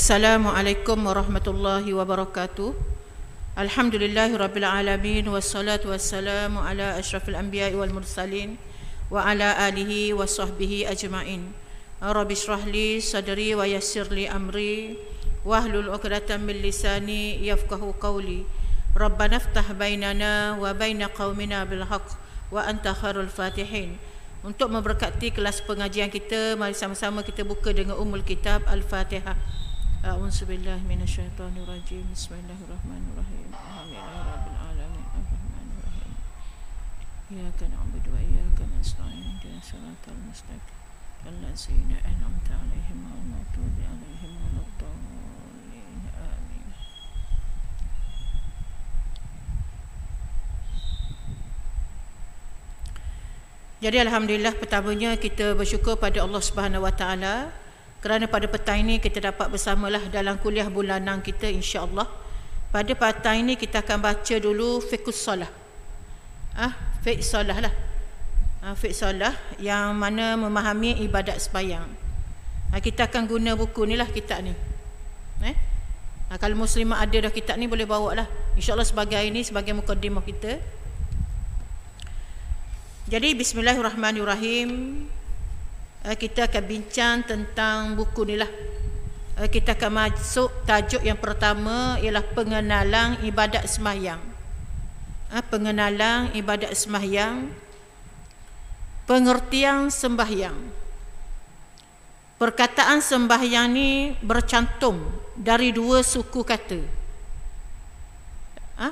Assalamualaikum warahmatullahi wabarakatuh. Alhamdulillahirabbil alamin wassalatu wassalamu ala asyrafil anbiya'i wal mursalin wa ala alihi wa sahbihi ajma'in. Rabbi shrah li sadri wa yassir li amri wahlul 'uqdatam min lisani yafqahu qawli. Rabbana iftah bainana wa baina qaumina bil haqq wa anta khairul fatihin. Untuk memberkati kelas pengajian kita, mari sama-sama kita buka dengan Ummul Kitab Al-Fatihah. A'udzubillahi minasyaitonir rajim. Bismillahirrahmanirrahim. Alhamdulillahirabbil alamin. Arrahmanirrahim. Iyyaka na'budu wa iyyaka nasta'in. Ihdinas siratal mustaqim. Allazina an'amta 'alaihim ghairil maghdubi 'alaihim waladdallin. Amin. Jadi alhamdulillah, pertamanya kita bersyukur pada Allah Subhanahu Wa Taala kerana pada petang ini kita dapat bersamalah dalam kuliah bulanan kita, insya-Allah. Pada petang ini kita akan baca dulu fiqhus solah. Fiqh solah lah. Fiqh solah yang mana memahami ibadat sembahyang. Kita akan guna buku ni lah, kitab ni. Kalau muslimah ada dah kitab ni, boleh bawa lah. Insya-Allah sebagai ini, sebagai mukadimah kita. Jadi bismillahirrahmanirrahim. Kita akan bincang tentang buku ni lah. Kita akan masuk tajuk yang pertama, ialah pengenalan ibadat sembahyang. Pengenalan ibadat sembahyang. Pengertian sembahyang. Perkataan sembahyang ni bercantum dari dua suku kata.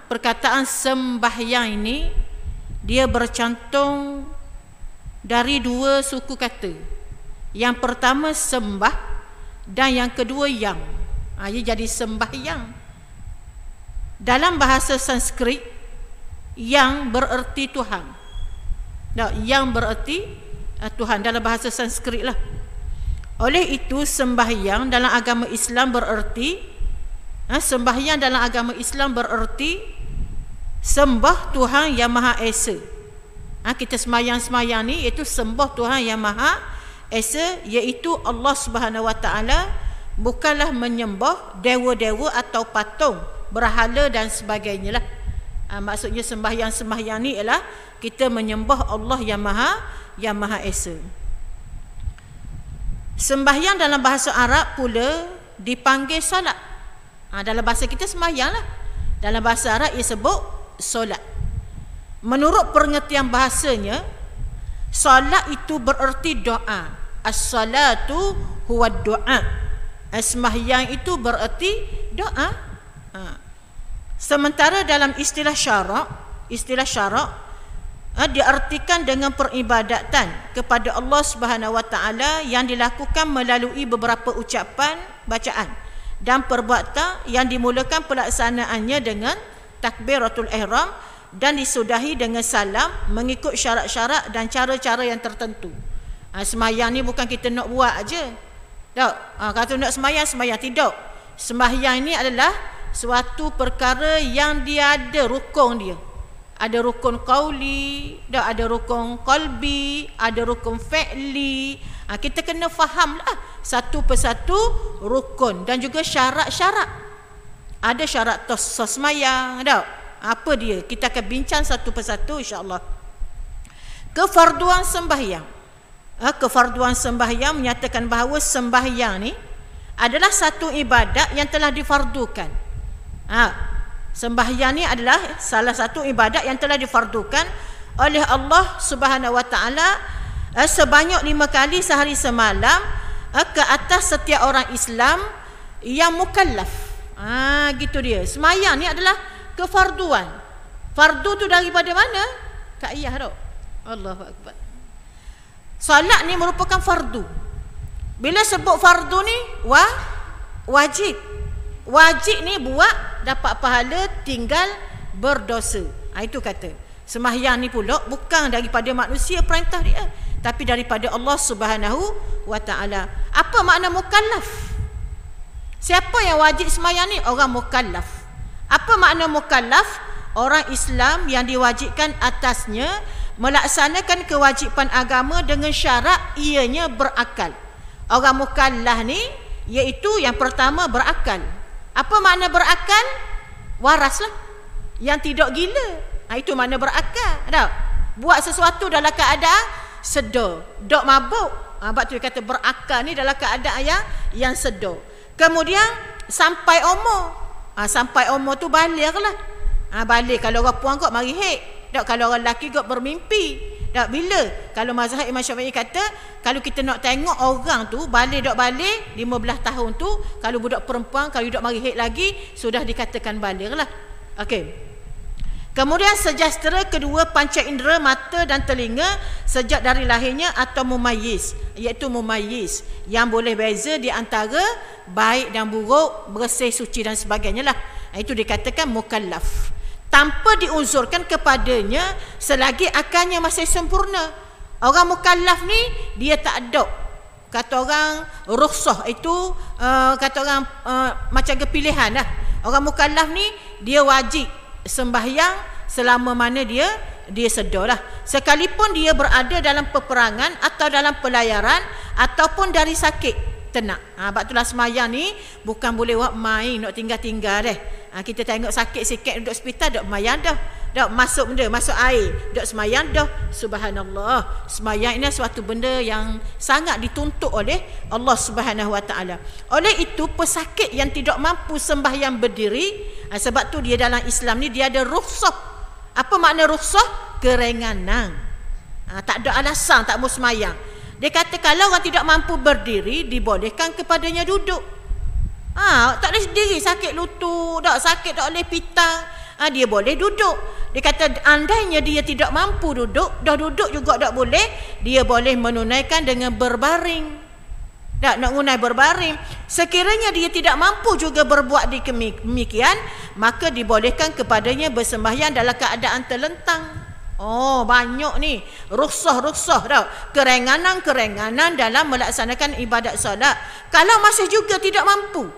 Perkataan sembahyang ini dia bercantum dari dua suku kata. Yang pertama sembah dan yang kedua yang. Ia jadi sembahyang. Dalam bahasa Sanskrit, yang bererti Tuhan. Yang bererti Tuhan dalam bahasa Sanskrit lah. Oleh itu sembahyang dalam agama Islam bererti sembahyang dalam agama Islam bererti sembah Tuhan yang Maha Esa. Kita semayang-semayang ni iaitu sembah Tuhan yang Maha Esa, iaitu Allah Subhanahu Wa Taala, bukanlah menyembah dewa-dewa atau patung, berhala dan sebagainya lah. Maksudnya sembahyang-sembahyang ni ialah kita menyembah Allah yang Maha Esa. Sembahyang dalam bahasa Arab pula dipanggil solat. Dalam bahasa kita sembahyang lah. Dalam bahasa Arab ia sebut solat. Menurut pengertian bahasanya, solat itu bererti doa. As-salatu huwa doa. Sembahyang itu bererti doa. Sementara dalam istilah syarak diartikan dengan peribadatan kepada Allah Subhanahu Wa Taala yang dilakukan melalui beberapa ucapan, bacaan dan perbuatan yang dimulakan pelaksanaannya dengan takbiratul ihram dan disudahi dengan salam mengikut syarat-syarat dan cara-cara yang tertentu. Sembahyang ni bukan kita nak buat aja. Tak. Kalau nak sembahyang tidak. Sembahyang ini adalah suatu perkara yang dia ada rukun dia. Ada rukun qauli, ada rukun qalbi, ada rukun fi'li. Kita kena fahamlah satu persatu rukun dan juga syarat-syarat. Ada syarat sembahyang, tak? Apa dia? Kita akan bincang satu persatu, insya-Allah. Kefarduan sembahyang. Kefarduan sembahyang menyatakan bahawa sembahyang ni adalah satu ibadat yang telah difardukan. Sembahyang ni adalah salah satu ibadat yang telah difardukan oleh Allah Subhanahu Wa Taala sebanyak 5 kali sehari semalam ke atas setiap orang Islam yang mukallaf. Gitu dia. Sembahyang ni adalah kefarduan. Fardu tu daripada mana? Kak Iyah tu. Allahu Akbar. Solat ni merupakan fardu. Bila sebut fardu ni wajib. Wajib ni buat dapat pahala, tinggal berdosa. Itu kata. Sembahyang ni pula bukan daripada manusia perintah dia, tapi daripada Allah Subhanahu Wa Taala. Apa makna mukallaf? Siapa yang wajib sembahyang ni? Orang mukallaf. Apa makna mukallaf? Orang Islam yang diwajibkan atasnya melaksanakan kewajipan agama dengan syarat ianya berakal. Orang mukallaf ni iaitu yang pertama berakal. Apa makna berakal? Waras lah, yang tidak gila. Itu makna berakal. Tak? Buat sesuatu dalam keadaan sedar, dok mabuk. Sebab tu dia kata berakal ni dalam keadaan yang sedar. Kemudian sampai umur. Sampai umur tu balik lah. Balik kalau orang puan kot mari hek. Tak, kalau orang lelaki kot bermimpi. Tak, bila? Kalau mazhab Imam Syafi'i kata, kalau kita nak tengok orang tu balik dok balik 15 tahun tu, kalau budak perempuan kalau dok mari hek lagi sudah dikatakan balik lah. Okey. Kemudian sejahtera kedua panca indera mata dan telinga sejak dari lahirnya atau mumayyiz, iaitu mumayyiz yang boleh beza di antara baik dan buruk, bersih, suci dan sebagainya lah. Itu dikatakan mukallaf, tanpa diuzurkan kepadanya selagi akalnya masih sempurna. Orang mukallaf ni dia tak ada, kata orang rukhsah itu kata orang macam kepilihan lah. Orang mukallaf ni dia wajib sembahyang selama mana dia sedar lah, sekalipun dia berada dalam peperangan atau dalam pelayaran ataupun dari sakit tenat. Sebab itulah semayang ni bukan boleh buat main nak tinggal-tinggal deh. Kita tengok sakit sikit duduk hospital dok semayang dah. Dok masuk benda, masuk air, dok semayang dah. Subhanallah. Semayang ini suatu benda yang sangat dituntut oleh Allah Subhanahu Wa Taala. Oleh itu pesakit yang tidak mampu sembahyang berdiri, sebab tu dia dalam Islam ni dia ada rukhsah. Apa makna rukhsah? Keringanan. Tak ada alasan tak mau semayang. Dia kata kalau orang tidak mampu berdiri, dibolehkan kepadanya duduk. Tak boleh sendiri, sakit lutut, sakit tak boleh pitang, dia boleh duduk. Dia kata andainya dia tidak mampu duduk, dah duduk juga tak boleh, dia boleh menunaikan dengan berbaring. Nak gunai berbaring. Sekiranya dia tidak mampu juga berbuat demikian, maka dibolehkan kepadanya bersembahyang dalam keadaan terlentang. Banyak ni rukhsah dah, keringanan dalam melaksanakan ibadat solat. Kalau masih juga tidak mampu,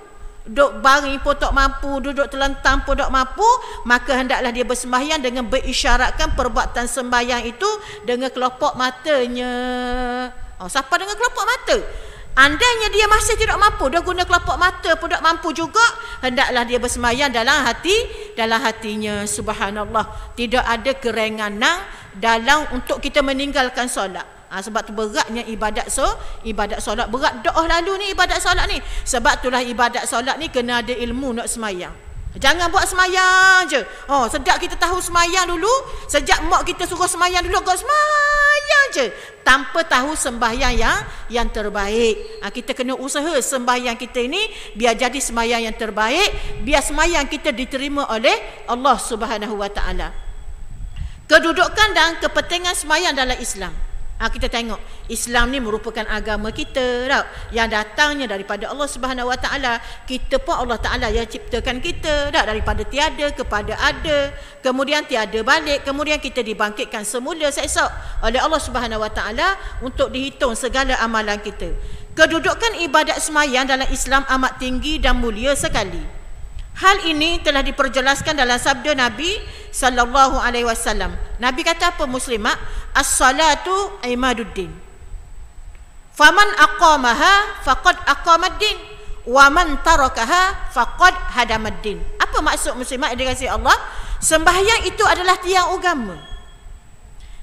duduk baring pun tak mampu, duduk terlentang pun tak mampu, maka hendaklah dia bersembahyang dengan berisyaratkan perbuatan sembahyang itu dengan kelopak matanya. Siapa dengan kelopak mata? Andainya dia masih tidak mampu, dah guna kelopak mata pun tak mampu juga, hendaklah dia bersembahyang dalam hatinya. Subhanallah. Tidak ada keringanan dalam untuk kita meninggalkan solat. Sebab tu beratnya ibadat solat. Berat doa lalu ni ibadat solat ni. Sebab itulah ibadat solat ni kena ada ilmu nak semayang. Jangan buat semayang je. Sejak kita tahu semayang dulu, sejak mak kita suruh semayang dulu, kau semayang je tanpa tahu sembahyang yang terbaik. Kita kena usaha sembahyang kita ini biar jadi sembahyang yang terbaik, biar sembahyang kita diterima oleh Allah Subhanahu Wa Taala. Kedudukan dan kepentingan sembahyang dalam Islam. Kita tengok Islam ni merupakan agama kita tau, yang datangnya daripada Allah Subhanahu Wa Taala. Kita pun Allah Taala yang ciptakan kita tak, daripada tiada kepada ada, kemudian tiada balik, kemudian kita dibangkitkan semula seesok oleh Allah Subhanahu Wa Taala untuk dihitung segala amalan kita. Kedudukan ibadat sembahyang dalam Islam amat tinggi dan mulia sekali. Hal ini telah diperjelaskan dalam sabda Nabi sallallahu alaihi wasallam. Nabi kata apa muslimat? As-salatu imaduddin. Faman aqamaha faqad aqamaddin wa man tarakaha faqad hadamaddin. Apa maksud muslimat yang dikasihi Allah? Sembahyang itu adalah tiang agama.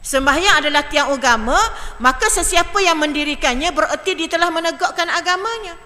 Sembahyang adalah tiang agama, maka sesiapa yang mendirikannya bererti dia telah menegakkan agamanya.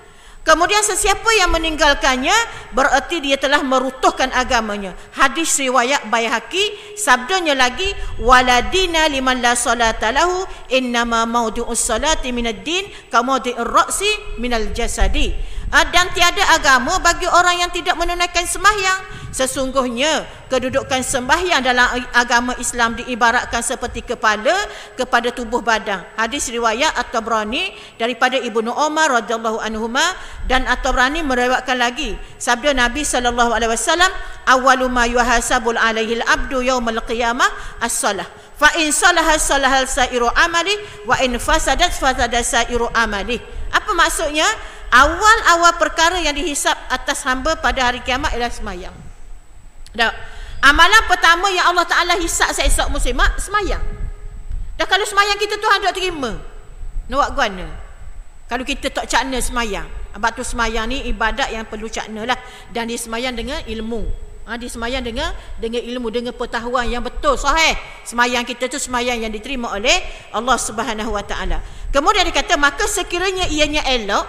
Kemudian sesiapa yang meninggalkannya bererti dia telah meruntuhkan agamanya. Hadis riwayat Baihaqi, sabdanya lagi, waladina liman la salata lahu innama maudu'us salati minad din kamaudi'ir ra'si minal jasadi. Dan tiada agama bagi orang yang tidak menunaikan sembahyang. Sesungguhnya kedudukan sembahyang dalam agama Islam diibaratkan seperti kepala kepada tubuh badan. Hadis riwayat At-Tabrani daripada Ibnu Umar radhiyallahu anhuma, dan At-Tabrani meriwayatkan lagi sabda Nabi sallallahu alaihi wasallam, awwalu ma yuhasabul alaihi al-abdu yaumal qiyamah as-salah. Fa in salaha salaha sa'iru amali wa in fasadat fasada sa'iru amali. Apa maksudnya? Awal-awal perkara yang dihisap atas hamba pada hari kiamat ialah sembahyang. Amalan pertama yang Allah Ta'ala hisap seesok muslimat, sembahyang. Dah kalau sembahyang kita Tuhan tak terima, nak buat guana kalau kita tak cakna sembahyang. Sebab tu semayang ni ibadat yang perlu cakna lah. Dan dia semayang dengan ilmu. Dia semayang dengan ilmu, dengan pengetahuan yang betul, sahih. Semayang kita tu semayang yang diterima oleh Allah Subhanahu Wa Taala. Kemudian dia kata, maka sekiranya ianya elok,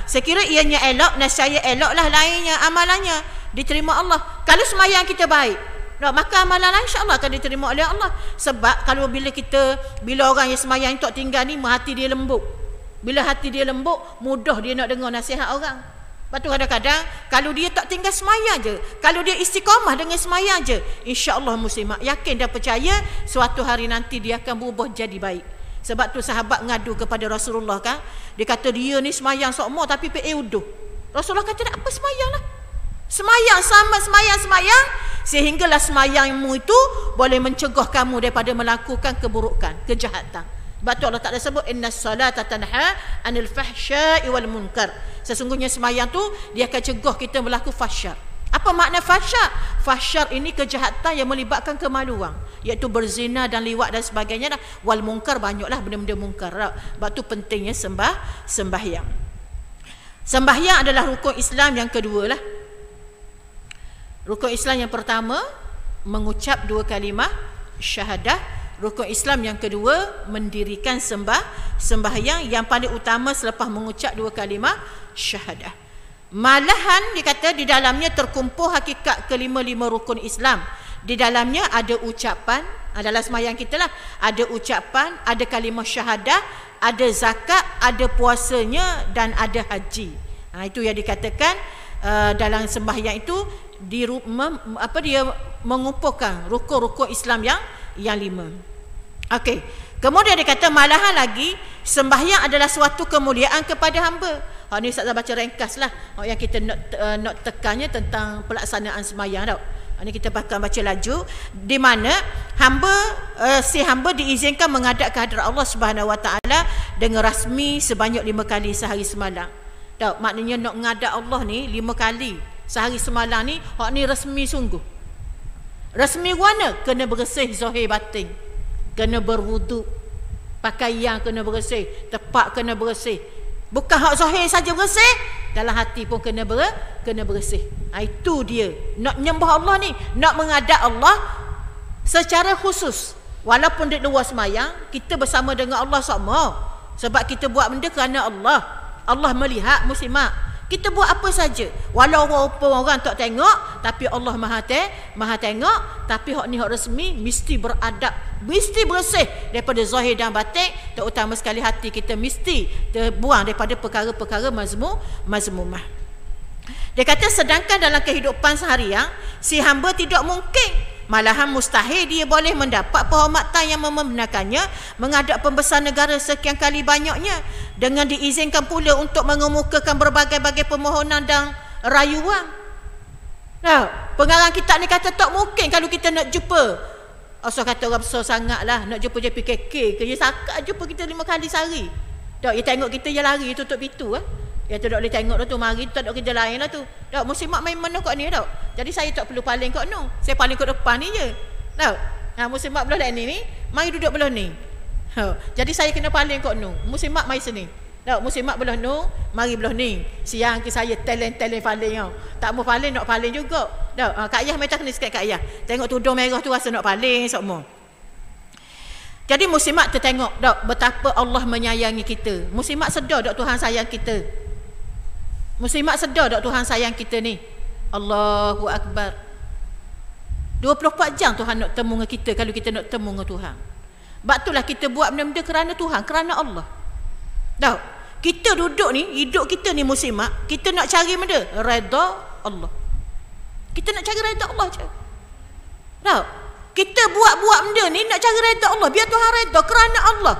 sekiranya ianya elok, nescaya eloklah lainnya amalannya diterima Allah. Kalau semayang kita baik, maka amalan lain insya-Allah akan diterima oleh Allah. Sebab kalau bila orang yang semayang tok tinggal ni, hati dia lembut. Bila hati dia lembut, mudah dia nak dengar nasihat orang. Lepas tu kadang-kadang kalau dia tak tinggal semayang je, kalau dia istiqamah dengan semayang je, insya-Allah muslimat yakin dan percaya suatu hari nanti dia akan berubah jadi baik. Sebab tu sahabat ngadu kepada Rasulullah kan, dia kata dia ni semayang sokmo tapi uduh. Rasulullah kata apa semayang lah. Semayang sama semayang sehinggalah semayangmu itu boleh mencegah kamu daripada melakukan keburukan, kejahatan. Sebab tu Allah Ta'ala sebut innas salata tanha anil fahsya'i wal munkar. Sesungguhnya semayang tu dia akan cegah kita berlaku fahsyat. Apa makna fahsyat? Fahsyat ini kejahatan yang melibatkan kemaluan, iaitu berzina dan liwat dan sebagainya. Wal munkar banyaklah benda-benda munkar. Sebab tu pentingnya sembahyang. Sembahyang adalah rukun Islam yang kedua lah. Rukun Islam yang pertama mengucap 2 kalimah syahadah. Rukun Islam yang kedua mendirikan sembahyang yang paling utama selepas mengucap 2 kalimah syahadah. Malahan dikata di dalamnya terkumpul hakikat kelima-lima rukun Islam. Di dalamnya ada ucapan, adalah sembahyang kita lah, ada ucapan, ada kalimah syahadah, ada zakat, ada puasanya dan ada haji. Itu yang dikatakan dalam sembahyang itu dia mengumpulkan rukun-rukun Islam yang 5. Okey. Kemudian dia kata malahan lagi sembahyang adalah suatu kemuliaan kepada hamba. Ni Ustazah baca ringkas lah yang kita nak tekannya tentang pelaksanaan sembahyang tau. Ini kita bakal baca laju di mana si hamba diizinkan menghadap ke hadirat Allah Subhanahu Wa Taala dengan rasmi sebanyak 5 kali sehari semalam. Tahu maknanya nak menghadap Allah ni 5 kali sehari semalam ni, hak ni resmi sungguh. Resmi mana? Kena bersih zahir batin. Kena berwuduk. Pakaian kena bersih, tepak kena bersih. Bukan hak zahir saja bersih, dalam hati pun kena bersih. Itu dia. Nak menyembah Allah ni, nak menghadap Allah secara khusus. Walaupun di luar semayang, kita bersama dengan Allah sama. Sebab kita buat benda kerana Allah. Allah melihat muslimat. Kita buat apa saja, walau orang tak tengok, tapi Allah maha tengok. Tapi hak ni hak resmi, mesti beradab, mesti bersih daripada zahir dan batin, terutama sekali hati kita mesti terbuang daripada perkara-perkara mazmumah. Dia kata sedangkan dalam kehidupan seharian si hamba tidak mungkin, malahan mustahil dia boleh mendapat penghormatan yang membenarkannya menghadap pembesar negara sekian kali banyaknya, dengan diizinkan pula untuk mengemukakan berbagai-bagai permohonan dan rayuan. Pengarang kitab ni kata tak mungkin kalau kita nak jumpa. Asal kata orang besar sangat lah, nak jumpa JPKK ke, dia sakat jumpa kita 5 kali sehari. Tak, dia tengok kita je lari tutup pintu. Ya tu tak boleh tengok tu, mari tak ada kerja lain lah tu. Tak, muslimat main mana kat ni tak. Jadi saya tak perlu paling kat no. Saya paling kat depan ni je. Tak. Muslimat belah ni, mari duduk belah ni. Jadi saya kena paling kat no. Muslimat mari sini. Tak, muslimat belah no, mari belah ni. Siang ke saya talent paling tau. Tak mau paling nak paling juga. Tak, Kak Ayah minta kena sikit Kak Ayah. Tengok tudung merah tu rasa nak paling semua. Jadi muslimat tertengok tak betapa Allah menyayangi kita. Muslimat sedar tak Tuhan sayang kita. Muslimat sedar tak Tuhan sayang kita ni. Allahu Akbar. 24 jam Tuhan nak temu dengan kita kalau kita nak temu dengan Tuhan. Sebab itulah kita buat benda-benda kerana Tuhan, kerana Allah. Tahu? Kita duduk ni, hidup kita ni muslimat, kita nak cari benda redha Allah. Kita nak cari redha Allah je. Tahu? Kita buat benda ni nak cari redha Allah, biar Tuhan redha kerana Allah.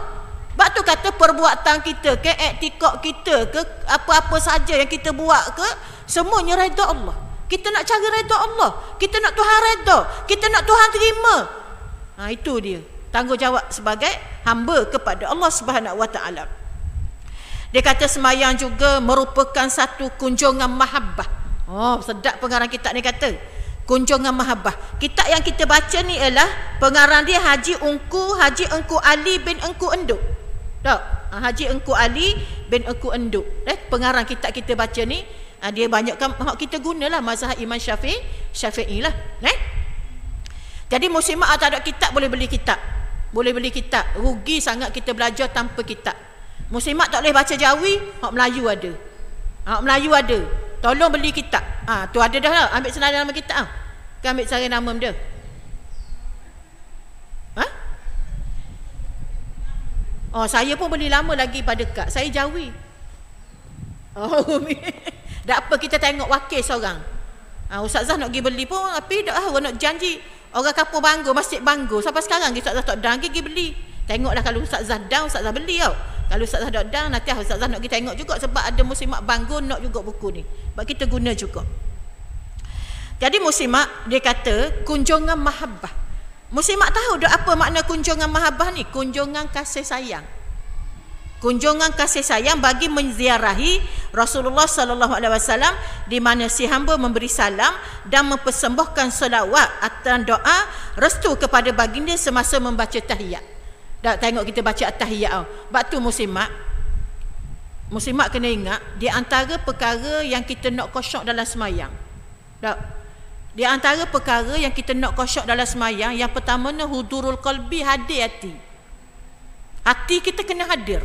Sebab tu kata perbuatan kita ke, iktikad kita ke, apa-apa saja yang kita buat ke, semuanya redha Allah. Kita nak cari redha Allah, kita nak Tuhan redha, kita nak Tuhan terima. Itu dia tanggungjawab sebagai hamba kepada Allah Subhanahu Wa Taala. Dia kata sembahyang juga merupakan satu kunjungan mahabbah. Sedap pengarang kitab ni kata kunjungan mahabbah. Kitab yang kita baca ni ialah pengarang dia Haji Engku Ali bin Engku Enduk. Tak? Haji Engku Ali bin Aku Enduk. Pengarang kitab kita baca ni, dia banyakkan kita gunalah mazhab Imam Syafi'i lah. Jadi muslimat tak ada kitab boleh beli kitab. Boleh beli kitab. Rugi sangat kita belajar tanpa kitab. Muslimat tak boleh baca Jawi, hak Melayu ada. Hak Melayu ada. Tolong beli kitab. Tu ada dah lah. Ambil senarai nama kitab. Kan ambil senarai nama dia. Saya pun beli lama lagi pada Kak. Saya Jawi. Tak apa, kita tengok wakil seorang. Ustazah nak pergi beli pun, tapi orang nak janji. Orang kampung Bangor, Masjid Bangor. Sampai sekarang Ustazah tak dang pergi beli. Tengoklah kalau Ustazah dang, Ustazah beli tau. Kalau Ustazah tak dang, nanti Ustazah nak pergi tengok juga. Sebab ada muslimat Bangor nak juga buku ni. Sebab kita guna juga. Jadi muslimat, dia kata kunjungan mahabbah. Muslimat tahu dah apa makna kunjungan mahabbah ni? Kunjungan kasih sayang. Kunjungan kasih sayang bagi menziarahi Rasulullah sallallahu alaihi wasallam, di mana si hamba memberi salam dan mempersembahkan selawat atau doa restu kepada baginda semasa membaca tahiyat. Dah tengok kita baca tahiyat tau. Sebab tu muslimat kena ingat, di antara perkara yang kita nak khusyuk dalam semayang. Di antara perkara yang kita nak khusyuk dalam semayang, yang pertama ni hudurul qalbi, hadir hati. Hati kita kena hadir.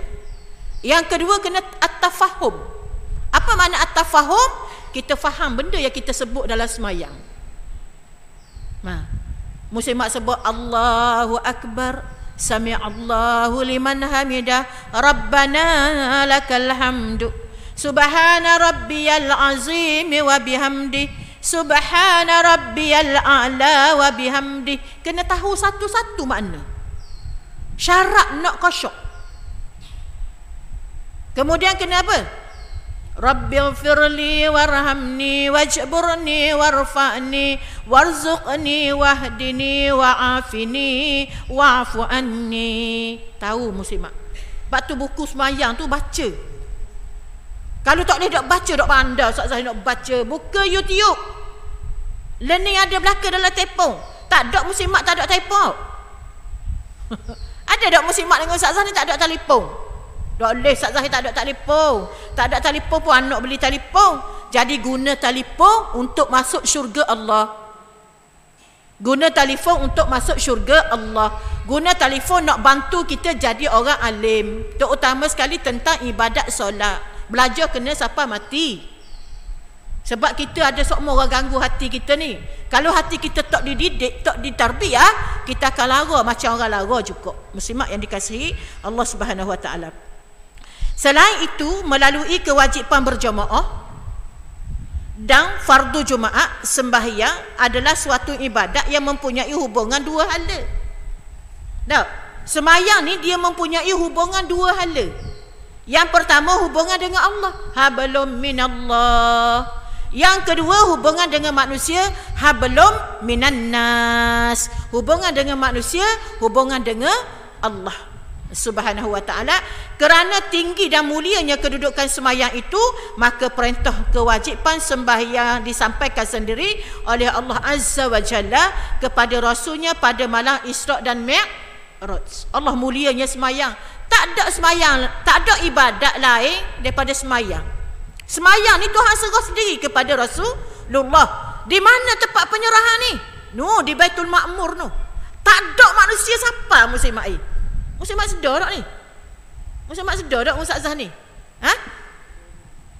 Yang kedua kena at-tafahum. Apa makna at-tafahum? Kita faham benda yang kita sebut dalam semayang. Muslimat sebut Allahu Akbar, Sami'allahu liman hamidah, Rabbana lakal hamdu, Subhana rabbiyal azim wa bihamdi, Subhana rabbiyal a'la wa bihamdi. Kena tahu satu-satu makna. Syarat nak khusyuk. Kemudian kena apa? Rabbighfirli warhamni wajburni warfa'ni warzuqni wahdini wa'afini wa'fu anni. Tahu muslimat. Sebab tu buku semayang tu baca. Kalau tak boleh dok baca, dok pandai Ustazah nak baca, buka YouTube. Learning ada belaka dalam telefon. Tak ada muslimat tak ada telefon. Ada dok muslimat dengan Ustazah ni tak ada telefon. Dok boleh Ustazah tak ada telefon. Tak ada telefon pun anak beli telefon. Jadi guna telefon untuk masuk syurga Allah. Guna telefon untuk masuk syurga Allah. Guna telefon nak bantu kita jadi orang alim. Terutama sekali tentang ibadat solat. Belajar kena sampai mati. Sebab kita ada semua orang ganggu hati kita ni. Kalau hati kita tak dididik, tak ditarbiyah, kita akan lara macam orang lara juga. Muslimat yang dikasihi Allah Subhanahu Wa Taala. Selain itu, melalui kewajipan berjamaah dan fardu Jumaat, sembahyang adalah suatu ibadat yang mempunyai hubungan dua hala. Sembahyang ni dia mempunyai hubungan dua hala. Yang pertama hubungan dengan Allah, hablum minallah. Yang kedua hubungan dengan manusia, hablum minan nas. Hubungan dengan manusia, hubungan dengan Allah Subhanahu Wa Taala. Kerana tinggi dan mulianya kedudukan sembahyang itu, maka perintah kewajipan sembahyang disampaikan sendiri oleh Allah Azza wa Jalla kepada Rasulnya pada malam Isra' dan Mi'raj. Allah mulianya sembahyang. Tak ada sembahyang, tak ada ibadat lain daripada sembahyang. Sembahyang ni Tuhan serah sendiri kepada Rasulullah. Di mana tempat penyerahan ni? Di Baitul Ma'mur tu. Tak ada manusia siapa muslimat ni. Muslimat sedar tak ni? Muslimat sedar tak Ustazah ni?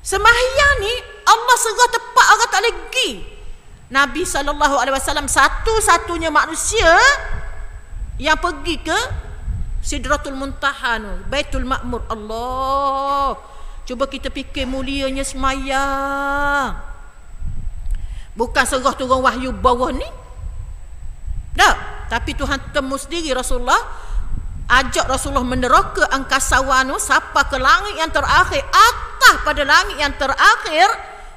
Sembahyang ni Allah serah tempat orang tak lagi. Nabi SAW satu-satunya manusia yang pergi ke Sidratul Muntaha, Baitul Ma'mur. Allah, cuba kita fikir mulianya semayang. Bukan serah turun wahyu bawah ni. Tapi Tuhan temu sendiri Rasulullah. Ajak Rasulullah meneraka angkasawan, sampai ke langit yang terakhir. Atas pada langit yang terakhir,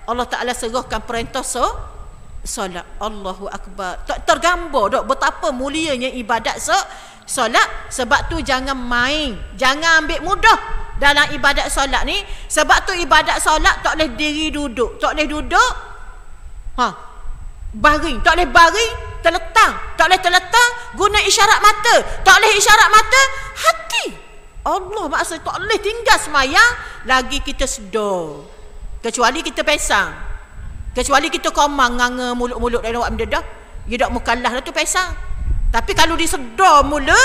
Allah Ta'ala serahkan perintah solat. Allahu Akbar. Tak tergambar tak betapa mulianya ibadat solat. Sebab tu jangan main, jangan ambil mudah dalam ibadat solat ni. Sebab tu ibadat solat tak boleh diri duduk, tak boleh duduk baring, tak boleh baring, terletang, tak boleh terletang, guna isyarat mata, tak boleh isyarat mata, hati. Allah maksud tak boleh tinggal semayang lagi kita sedar. Kecuali kita pesang. Kecuali kita komang nganga mulut-mulut dan awak mendedah, dia tak mukallaf dah tu pesang. Tapi kalau dia sedar mula,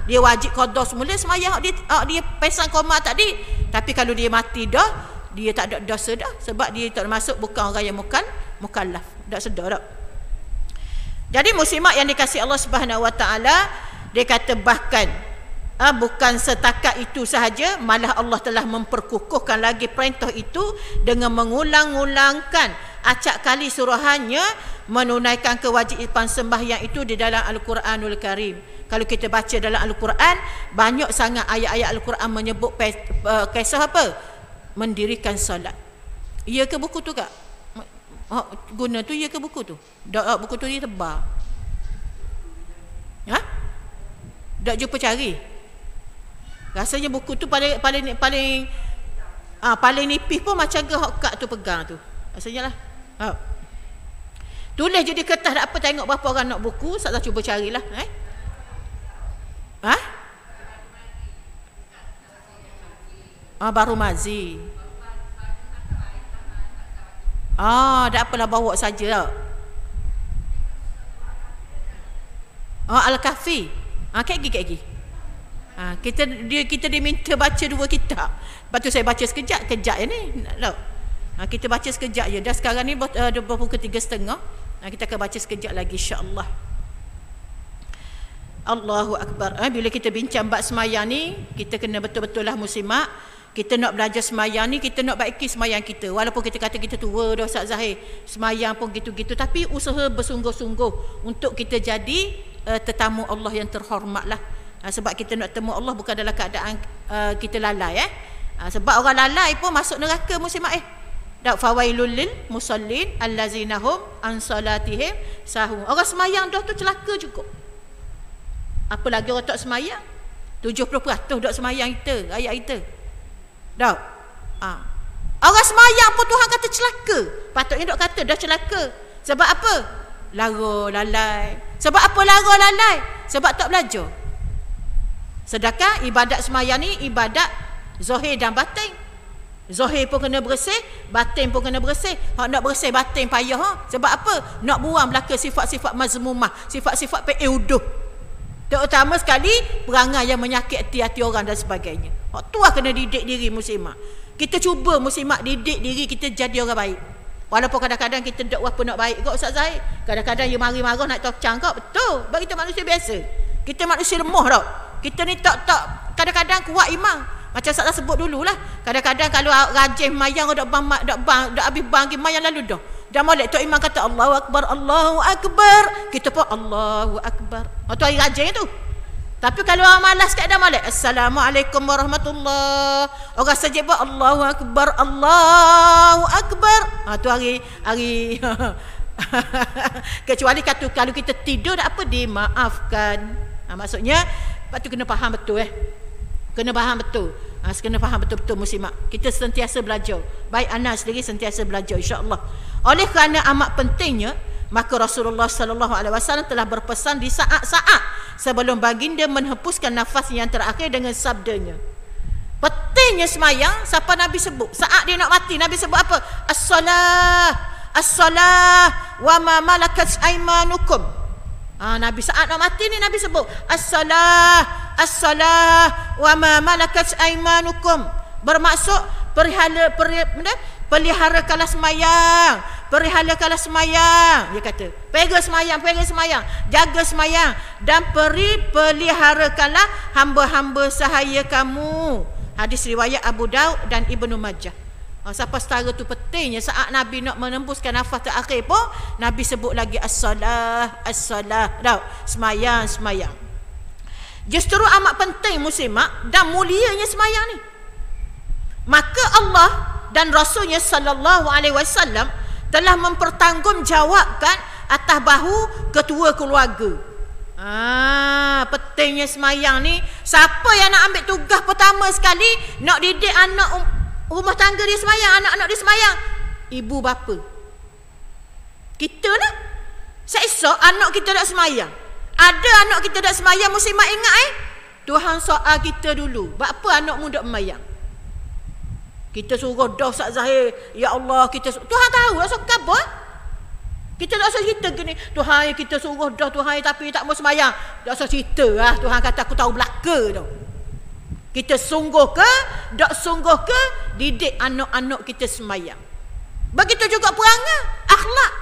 dia wajib qada semula sembahyang dia pesang koma tadi. Tapi kalau dia mati dah, dia tak ada dosa dah sebab dia tak masuk bukan orang yang mukallaf. Tak sedar dah. Jadi muslimat yang dikasihi Allah Subhanahu Wa Taala, dia kata bahkan bukan setakat itu sahaja, malah Allah telah memperkukuhkan lagi perintah itu dengan mengulang-ulangkan acak kali suruhannya menunaikan kewajipan sembahyang itu di dalam Al-Quranul Karim. Kalau kita baca dalam Al-Quran, banyak sangat ayat-ayat Al-Quran menyebut kisah apa? Mendirikan solat. Iya ke buku tu kak? Guna tu iya ke buku tu? Buku tu dia tebar. Tak jumpa cari. Rasanya buku tu paling nipis pun macam ke kak tu pegang tu. Rasanya lah. Tulis je di kertas, tak apa, tengok berapa orang nak buku, saya cuba carilah. Baru Mazi. Tak apalah, bawa saja. Al-Kahfi. Kayak gigi. Kita diminta baca 2 kitab. Lepas tu saya baca sekejap je ni. Kita baca sekejap je. Dah sekarang ni pukul 3:30. Kita akan baca sekejap lagi insya-Allah. Allahu Akbar. Bila kita bincang bab semayang ni, kita kena betul-betul lah muslimat. Kita nak belajar semayang ni, kita nak baiki semayang kita. Walaupun kita kata kita tua dah Ustaz Zahir, semayang pun gitu-gitu, tapi usaha bersungguh-sungguh untuk kita jadi tetamu Allah yang terhormat lah. Sebab kita nak temu Allah bukan dalam keadaan kita lalai. Sebab orang lalai pun masuk neraka muslimat. Fawailul lil musallin allazina hum an salatihim sahun. Orang semayang dah tu celaka cukup. Apa lagi orang tak semayang? 70% dak semayang kita, ayat kita. Dak. Orang semayang pun Tuhan kata celaka. Patutnya dok kata dah celaka. Sebab apa? Lalai. Sebab apa lalai? Sebab tak belajar. Sedangkan ibadat semayang ni ibadat zahir dan batin. Zahir pun kena bersih, batin pun kena bersih. Hak nak bersih batin payah. Sebab apa? Nak buang belaka sifat-sifat mazmumah, sifat-sifat pe'uduh. Terutama sekali perangai yang menyakiti hati orang dan sebagainya. Hak tu lah kena didik diri muslimah. Kita cuba muslimat didik diri kita jadi orang baik. Walaupun kadang-kadang kita tak apa nak baik kau Ustaz Zahid. Kadang-kadang you mari-marah nak tocang kau. Betul. Bagi kita manusia biasa. Kita manusia lemah tau. Kita ni tak kadang-kadang kuat iman. Macam saya sebut dululah. Kadang-kadang kalau rajin mayang dak habis bang mayang lalu dah. Dah molek tok imam kata Allahu Akbar, Allahu Akbar. Kita pun Allahu Akbar. Tu hari rajin tu. Tapi kalau orang malas kat dah molek Assalamualaikum warahmatullahi. Orang sajib pun Allahu Akbar, Allahu Akbar. Tu hari kecuali kalau kita tidur tak apa dimaafkan. Maksudnya lepas tu kena faham betul Kena faham betul. Kena faham betul-betul muslimat. Kita sentiasa belajar. Baik anak sendiri sentiasa belajar insya-Allah. Oleh kerana amat pentingnya, maka Rasulullah sallallahu alaihi wasallam telah berpesan di saat-saat sebelum baginda menghempuskan nafas yang terakhir dengan sabdanya. Pentingnya semayang, siapa Nabi sebut? Saat dia nak mati, Nabi sebut apa? As-salah wa ma malakat aymanukum. Nabi saat nak mati ni Nabi sebut as-salah wa ma malakat aymanukum. Bermaksud peliharakanlah semayang, peliharakanlah semayang. Dia kata pegang semayang, jaga semayang, dan peliharakanlah hamba-hamba sahaya kamu. Hadis riwayat Abu Daud dan Ibnu Majah. Siapa setara tu pentingnya saat Nabi nak menembuskan nafas terakhir pun Nabi sebut lagi as-salah semayang. Justru amat penting muslimat dan mulianya semayang ni. Maka Allah dan Rasulnya sallallahu alaihi wasallam telah mempertanggungjawabkan atas bahu ketua keluarga. Pentingnya semayang ni. Siapa yang nak ambil tugas pertama sekali nak didik anak rumah tangga dia semayang, anak-anak dia semayang? Ibu bapa. Kita lah. Seesok anak kita tak semayang. Ada anak kita tak semayang, muslimat ingat Tuhan soal kita dulu. Buat apa anakmu tak semayang? Kita suruh dah Ustaz Zahir, ya Allah kita Tuhan tahu asal apa? Kita tak usah cerita gini, Tuhan kita suruh dah Tuhan tapi tak mau sembahyang. Tak usah cerita lah, Tuhan kata aku tahu belaka tu. Kita sungguh ke, tak sungguh ke, didik anak-anak kita sembahyang. Begitu juga perangai, akhlak.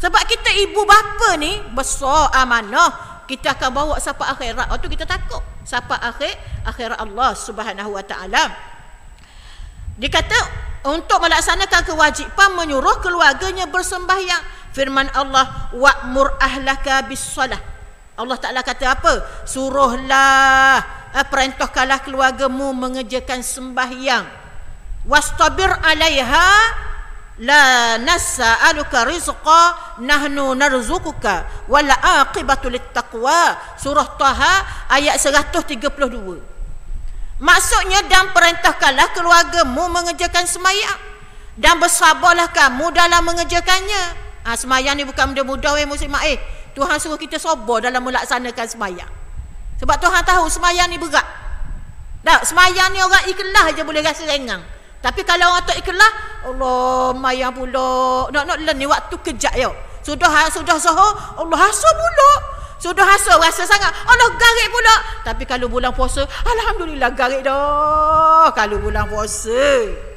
Sebab kita ibu bapa ni besar amanah. Kita akan bawa sampai akhirat. Waktu kita takut sampai akhirat Allah Subhanahu wa taala. Dikata untuk melaksanakan kewajipan menyuruh keluarganya bersembahyang. Firman Allah, wa'mur ahlaka bis-salah. Allah Taala kata apa? Suruhlah, perintahkanlah keluargamu mengerjakan sembahyang. Wastabir 'alaiha la nas'aluka rizqa nahnu narzuquka wal 'aqibatu littaqwa. Surah Taha ayat 132. Maksudnya, dan perintahkanlah keluargamu mengerjakan sembahyang dan bersabarlah kamu dalam mengerjakannya. Sembahyang ni bukan benda mudah muslimat. Tuhan suruh kita sabar dalam melaksanakan sembahyang. Sebab Tuhan tahu sembahyang ni berat. Tak, sembahyang ni orang ikhlas je boleh rasa ringan. Tapi kalau orang tak ikhlas, Allah mayang pula. Nak learn ni waktu kejap yo. Sudah sahur, Allah hasar pula. Sudah hasar rasa sangat, Allah garik pula. Tapi kalau bulan puasa, alhamdulillah garik dah. Kalau bulan puasa.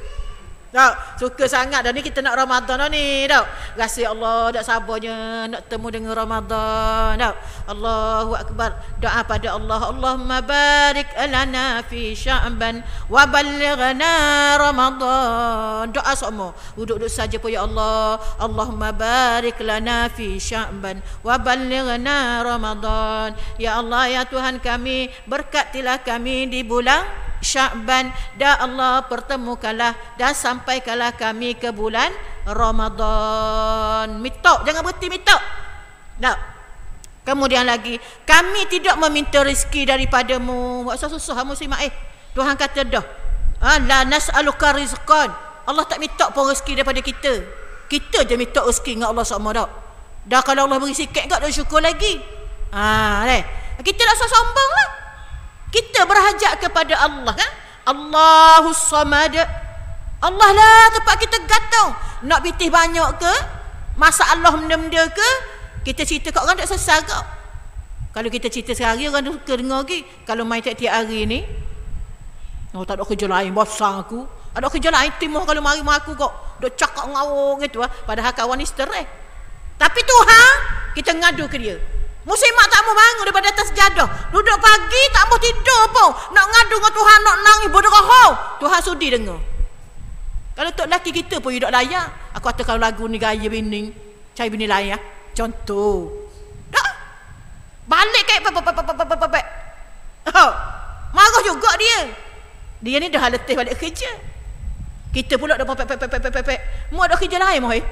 Tak, suka sangat dah ni kita nak Ramadan dah ni, tak. Rasa ya Allah tak sabarnya nak temu dengan Ramadan, tak. Allahu akbar. Doa pada Allah, Allahumma barik lana fi Sya'ban wa ballighna Ramadan. Doa semua. Duduk saja pun ya Allah, Allahumma barik lana fi Sya'ban wa ballighna Ramadan. Ya Allah, ya Tuhan kami, berkatilah kami di bulan Sya'ban, dan Allah pertemukanlah dan sampaikanlah kami ke bulan Ramadan. Mitok, jangan berhenti mitok. Tak. Kemudian lagi, kami tidak meminta rezeki daripadamu. Buat susah muslimat. Tuhan kata dah, la nas'aluka rizqan. Allah tak mitok pun rezeki daripada kita. Kita je mitok rezeki dengan Allah sama dah. Dah kalau Allah beri sikit enggak, dah syukur lagi. Kita tak usah sombong lah. Kita berhajat kepada Allah, kan? Allahus Samad. Allah lah tempat kita gantung. Nak pitih banyak ke, masalah benda-benda ke, kita cerita kat orang tak sesal kau. Kalau kita cerita sehari, orang suka dengar lagi. Kalau main tiap-tiap hari ni, tak ada kerja lain, bosan aku. Ada kerja lain, timur kalau mari aku kok. Duk cakap ngawur gitu lah. Padahal kawan ni stres. Tapi Tuhan, kita ngadu ke dia. Muslimat tak mau bangun daripada atas sejadah. Duduk pagi tak mau tidur pun. Nak ngadu dengan Tuhan, nak nangis berderah. Tuhan sudi dengar. Kalau tok lelaki kita pun hidup layak. Aku kata kalau lagu ni gaya bini, cari bini lain ya. Contoh. Tak. Balik kayak pep. Marah juga dia. Dia ni dah letih balik kerja. Kita pula dah pep. Mu ada kerja lain mohon.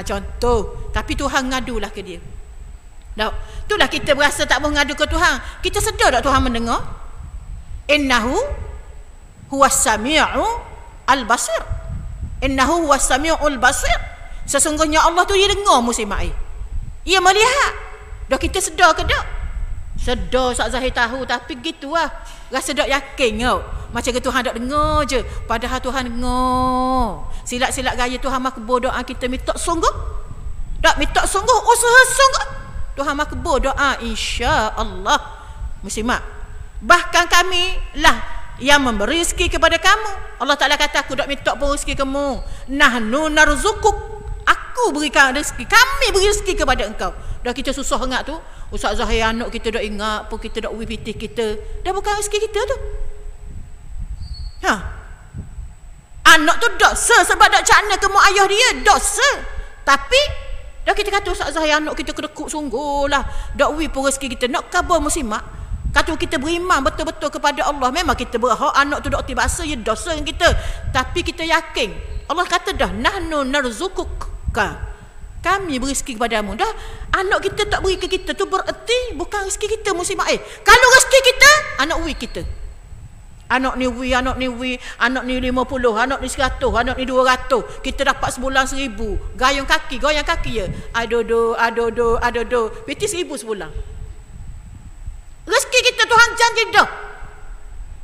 Contoh. Tapi Tuhan ngadulah ke dia. Tak. Itulah kita berasa tak mau ngadu ke Tuhan. Kita sedar tak Tuhan mendengar? Innahu huwas sami'u al-basir. Innahu huwas sami'ul basir. Sesungguhnya Allah tu dia dengar muslimat. Ia melihat. Dah kita sedar ke tak? Sedar Ustaz Zahir tahu, tapi gitulah. Rasa tak yakin kau. Macam ke Tuhan tak dengar je. Padahal Tuhan dengar. Silat-silat gaya Tuhan makbul doa kita minta sungguh. Tak minta sungguh, usaha sungguh. Tuhan makbul doa insya-Allah. Muslimat. Bahkan kami lah yang memberi rezeki kepada kamu. Allah Taala kata aku tak minta pun rezeki kamu. Nahnu narzukuk. Aku berikan rezeki. Kami beri rezeki kepada engkau. Dah kita susah sangat tu. Ustaz Zahir anak kita dah ingat pun kita dah pitih kita. Dah bukan rezeki kita tu. Anak tu dosa sebab dak cakna ke mak ayah dia, dosa. Tapi dah kita kata Ustaz Zahir anak kita kedekut sungguh lah. Dak pun rezeki kita. Nak khabar muslimat. Kata kita beriman betul-betul kepada Allah. Memang kita berhak anak tu dak tibasa ya dosa dengan kita. Tapi kita yakin. Allah kata dah nahnu narzukuka. Kami beri rezeki kepadamu. Dah anak kita tak beri ke kita tu bererti bukan rezeki kita muslimat. Kalau rezeki kita, anak kita. Anak ni anak ni 50, anak ni 100, anak ni 200. Kita dapat sebulan 1000. Goyang kaki ya. Adodo. Piti 1000 sebulan. Rezeki kita Tuhan janji dah.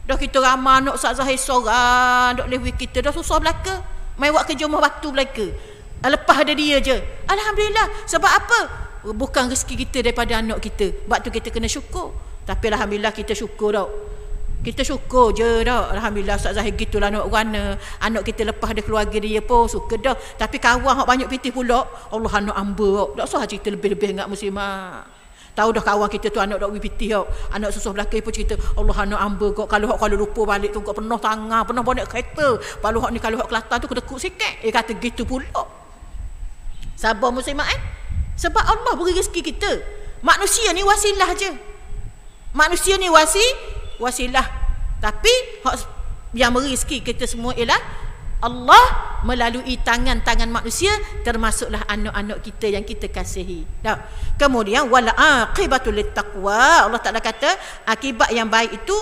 Dah kita ramai anak Ustaz Zahir seorang dok lewi kita dah susah belaka. Mai buat kerja rumah batu belaka. Lepas ada dia je. Alhamdulillah. Sebab apa? Bukan rezeki kita daripada anak kita. Sebab tu kita kena syukur. Tapi alhamdulillah kita syukur tau. Kita syukur je tau. Alhamdulillah Ustaz Zahir gitulah anak warna. Anak kita lepas ada keluarga dia pun suka dah. Tapi kawan hak banyak pitih pula. Allah anak amba tau. Tak usah cerita lebih-lebih enggak muslimah. Tahu dah kawan kita tu anak dok pitih tau. Anak susah belaka pun cerita Allah anak amba kok kalau hak kalau lupa balik tu kok penuh tangan, penuh bonek kereta. Kalau hak ni kalau hak Kelantan tu kedekut sikit. Kata gitu pula. Sabar muslimah Sebab Allah beri rezeki kita. Manusia ni wasilah je. Manusia ni wasilah. Tapi yang beri rezeki kita semua ialah Allah melalui tangan-tangan manusia, termasuklah anak-anak kita yang kita kasihi. Kemudian wal aqibatul littaqwa. Allah Taala kata akibat yang baik itu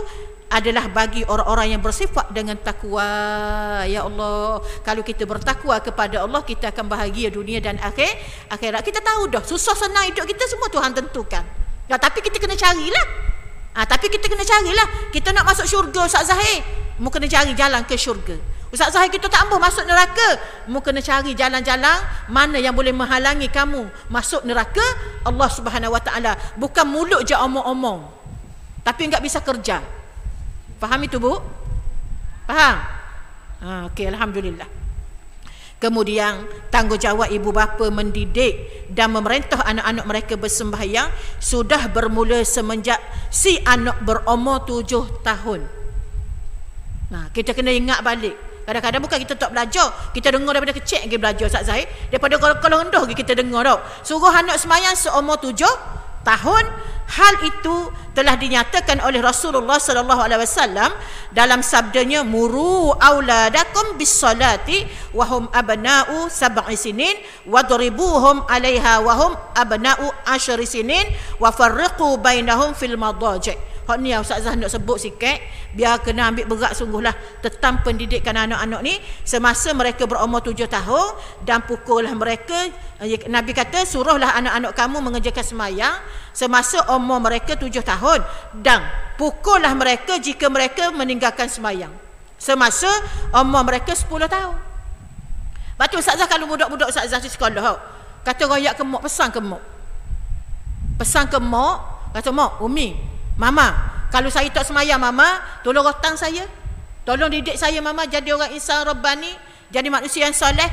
adalah bagi orang-orang yang bersifat dengan takwa. Ya Allah, kalau kita bertakwa kepada Allah, kita akan bahagia dunia dan akhirat. Kita tahu dah susah senang hidup kita semua Tuhan tentukan. Tapi kita kena carilah. Kita nak masuk syurga Ustaz Zahir, mu kena cari jalan ke syurga. Ustaz Zahir kita tak ambil masuk neraka, mu kena cari jalan-jalan mana yang boleh menghalangi kamu masuk neraka Allah Subhanahu Wa Taala. Bukan mulut je omong-omong tapi enggak bisa kerja. Faham itu Bu? Faham? Okey, alhamdulillah. Kemudian tanggungjawab ibu bapa mendidik dan memerintah anak-anak mereka bersembahyang sudah bermula semenjak si anak berumur 7 tahun. Kita kena ingat balik. Kadang-kadang bukan kita tak belajar, kita dengar daripada kecil lagi belajar Ustaz Zahir. Daripada kalau rendah lagi kita dengar tau. Suruh anak sembahyang seumur 7 tahun. Hal itu telah dinyatakan oleh Rasulullah sallallahu alaihi wasallam dalam sabdanya muru auladakum bis-salati wa hum abna'u 7 sinin wadribuhum 'alaiha wa hum abna'u 10 sinin wa farriqu bainahum fil madaji'. Hak ni Ustaz Zah nak sebut sikit biar kena ambil berat sungguhlah tentang pendidikan anak-anak ni semasa mereka berumur 7 tahun dan pukullah mereka. Nabi kata suruhlah anak-anak kamu mengerjakan sembahyang semasa umur mereka 7 tahun dan pukullah mereka jika mereka meninggalkan sembahyang semasa umur mereka 10 tahun. Lepas tu Ustaz Zah kalau budak-budak Ustaz Zah di sekolah kata royak ke mak, pesan ke mak, kata mak, Umi, Mama, kalau saya tak semayang Mama, tolong rotang saya, tolong didik saya Mama jadi orang insan Rabbani, jadi manusia yang soleh.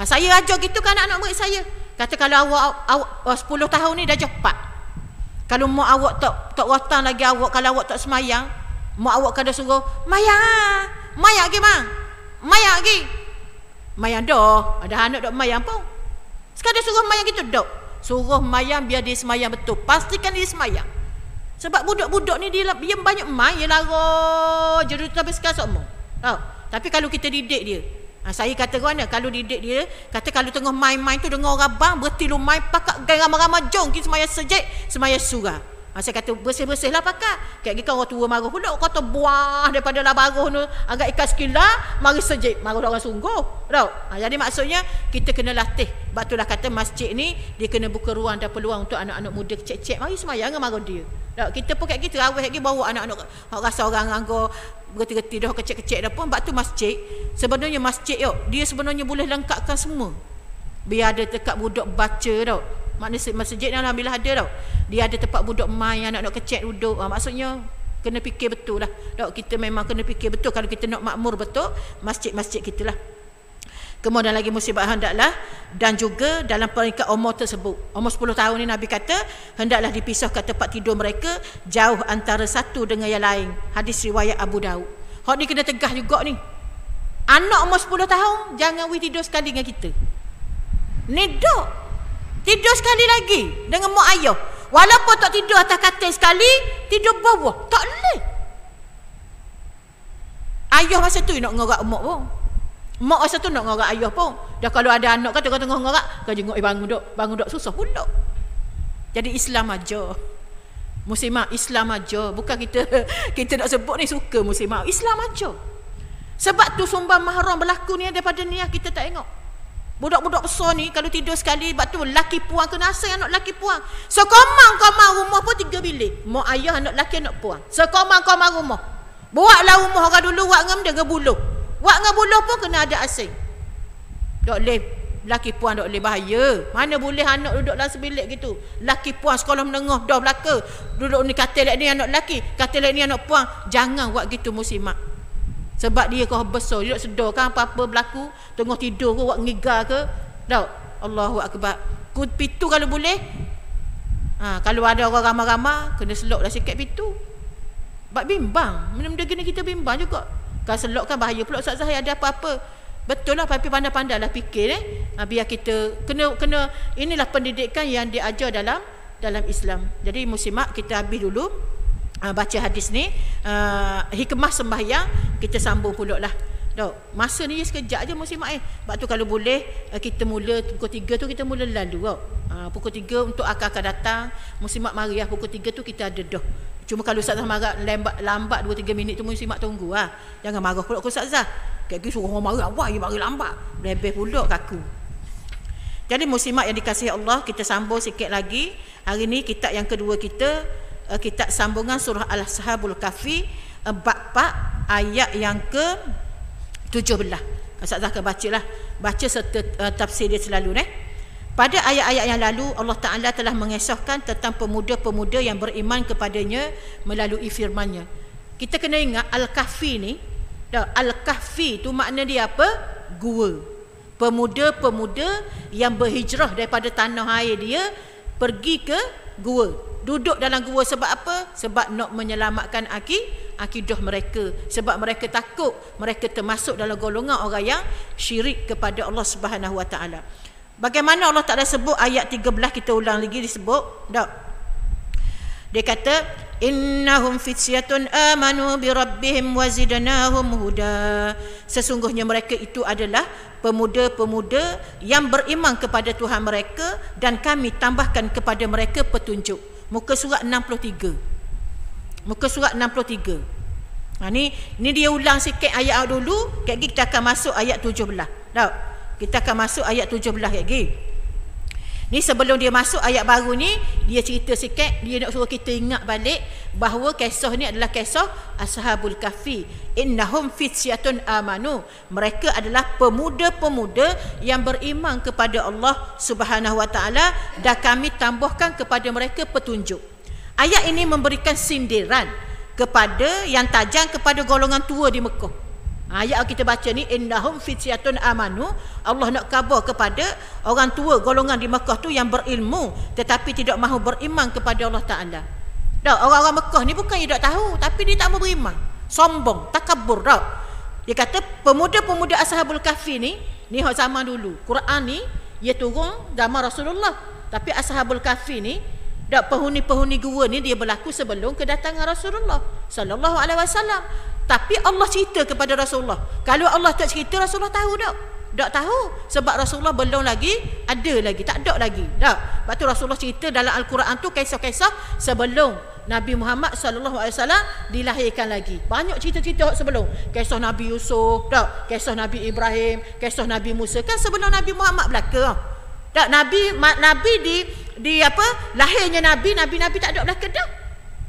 Saya ajar gitu kan anak-anak murid saya. Kata kalau awak 10 tahun ni dah cepat. Kalau mak awak tak rotang lagi awak, kalau awak tak semayang, mak awak kada suruh mayang lagi bang, mayang lagi, mayang dah, ada anak dok mayang pun. Sekadar suruh mayang gitu dok, suruh mayang biar dia semayang betul, pastikan dia semayang. Sebab budak-budak ni dia banyak main, dia lara je sampai sekarang semua. Tapi kalau kita didik dia, saya kata mana, kalau didik dia, kata kalau tengah main-main tu dengar orang bang, berhenti lu main, pakak gay ramai-ramai jom kita semaya sejek, semaya surah. Saya kata bersih-bersih lah pakak. Kayak orang tua marah pula, kata buah daripada lah baruh tu agak ikat sekila, mari sejek, marah orang sungguh. Jadi maksudnya kita kena latih. Sebab itulah kata masjid ni dia kena buka ruang dan peluang untuk anak-anak muda kecil-kecil, mari semayang marah dia. Kita pun kayak gitu, awal lagi bawa anak-anak rasa orang anggo berhenti-henti dah kecil-kecil dah pun. Sebab tu masjid, sebenarnya masjid dia sebenarnya boleh lengkapkan semua. Biar ada dekat budak baca tau. Maknanya masjid ni alhamdulillah ada tau. Dia ada tempat budak main, anak-anak kecil duduk. Maksudnya kena fikir betul lah. Kita memang kena fikir betul kalau kita nak makmur betul masjid-masjid kita lah. Kemudian lagi musibah hendaklah dan juga dalam peringkat umur tersebut, umur 10 tahun ni Nabi kata hendaklah dipisahkan tempat tidur mereka jauh antara satu dengan yang lain. Hadis riwayat Abu Daud. Hak ni kena tegah juga ni. Anak umur 10 tahun jangan tidur sekali dengan kita. Ni dok tidur sekali lagi dengan mak ayah. Walaupun tak tidur atas katil sekali, tidur bawah. Tak boleh. Ayah masa tu nak ngorak mak pun. Mak masa tu nak ngorak ayah pun. Dah kalau ada anak kata tengah ngorak, kau jenguk bangun dok susah pula. Jadi Islam aja. Muslimah Islam aja. Bukan kita nak sebut ni suka muslimah. Islam aja. Sebab tu sumbang mahram berlaku ni daripada niat kita tak tengok. Budak-budak besar ni kalau tidur sekali, sebab tu laki puang kena asal anak laki puang. Sekomang-komang rumah pun 3 bilik. Mak ayah anak laki anak puang. Sekomang-komang rumah. Buatlah rumah orang dulu buat ngam dengan buluh. Buat dengan buluh pun kena ada asing. Tak boleh laki puan, tak boleh, bahaya. Mana boleh anak duduk dalam sebilik gitu. Laki puan sekolah menengah dah belaka. Duduk ni katil ni anak laki, katil ni anak puan. Jangan buat gitu muslimat. Sebab dia kau besar, dia tak sedar kan apa-apa berlaku, tengah tidur ke buat ngigar ke. Tak. Allahu akbar. Pintu kalau boleh. Kalau ada orang ramai-ramai kena selok dah sikit pintu. Sebab bimbang. Benda-benda gini kita bimbang juga. Kalau selok kan bahaya pula Ustaz Zahir ada apa-apa. Betul lah, tapi pandai-pandai lah fikir biar kita kena inilah pendidikan yang diajar dalam Islam. Jadi muslimat, kita habis dulu baca hadis ni, hikmah sembahyang, kita sambung pula lah. Dok, masa ni sekejap je muslimat Sebab tu kalau boleh kita mula pukul 3 tu kita mula lalu pukul 3 untuk akan datang. Muslimat mari pukul 3 tu kita ada dah. Cuma kalau Ustazah marah lambat 2-3 minit tu muslimat tunggu Jangan marah pula ke Ustazah. Kayak gitu suruh orang marah, wah dia mari lambat. Lebih pula kaku. Jadi muslimat yang dikasihi Allah, kita sambung sikit lagi. Hari ni kitab yang kedua kita, kitab sambungan surah Al-Ashabul Kahfi bab 4 ayat yang ke 17. Ustazah akan baca serta tafsir dia selalu Pada ayat-ayat yang lalu Allah Ta'ala telah mengisahkan tentang pemuda-pemuda yang beriman kepadanya melalui firman-Nya. Kita kena ingat Al-Kahfi ni, Al-Kahfi tu makna dia apa? Gua. Pemuda-pemuda yang berhijrah daripada tanah air dia pergi ke gua. Duduk dalam gua sebab apa? Sebab nak menyelamatkan akidah mereka. Sebab mereka takut mereka termasuk dalam golongan orang yang syirik kepada Allah Subhanahu Wa Taala. Bagaimana Allah Taala sebut ayat 13, kita ulang lagi disebut. Dia kata innahum fityatun amanu bi rabbihim wa zidnahum huda. Sesungguhnya mereka itu adalah pemuda-pemuda yang beriman kepada Tuhan mereka dan kami tambahkan kepada mereka petunjuk. Muka surat 63. Muka surat 63. Ni dia ulang sikit ayat dulu, kita akan masuk ayat 17. Kita akan masuk ayat 17 lagi. Ni sebelum dia masuk ayat baru ni, dia cerita sikit, dia nak suruh kita ingat balik bahawa kisah ni adalah kisah Ashabul Kahfi. Innahum fityatun amanu. Mereka adalah pemuda-pemuda yang beriman kepada Allah Subhanahu Wa Taala dan kami tambahkan kepada mereka petunjuk. Ayat ini memberikan sindiran kepada yang tajam kepada golongan tua di Mekah. Ayat kita baca ni, innahum fityatun amanu. Allah nak khabar kepada orang tua golongan di Mekah tu yang berilmu tetapi tidak mahu beriman kepada Allah Ta'ala. Orang-orang Mekah ni bukan dia tak tahu, tapi dia tak mahu beriman. Sombong, takabur. Dia kata pemuda-pemuda Ashabul Kahfi ni hak zaman dulu. Quran ni dia turun zaman Rasulullah. Tapi Ashabul Kahfi ni, penghuni-penghuni gua ni dia berlaku sebelum kedatangan Rasulullah sallallahu alaihi wasallam. Tapi Allah cerita kepada Rasulullah. Kalau Allah tak cerita, Rasulullah tahu tak? Tak tahu. Sebab Rasulullah belum lagi ada lagi, tak ada lagi. Tak. Lepas tu Rasulullah cerita dalam Al-Quran tu kisah-kisah sebelum Nabi Muhammad sallallahu alaihi wasallam dilahirkan lagi. Banyak cerita-cerita sebelum. Kisah Nabi Yusuf, tak? Kisah Nabi Ibrahim, kisah Nabi Musa kan sebelum Nabi Muhammad belaka. Tak, Nabi di apa? Lahirnya Nabi tak ada belaka dah.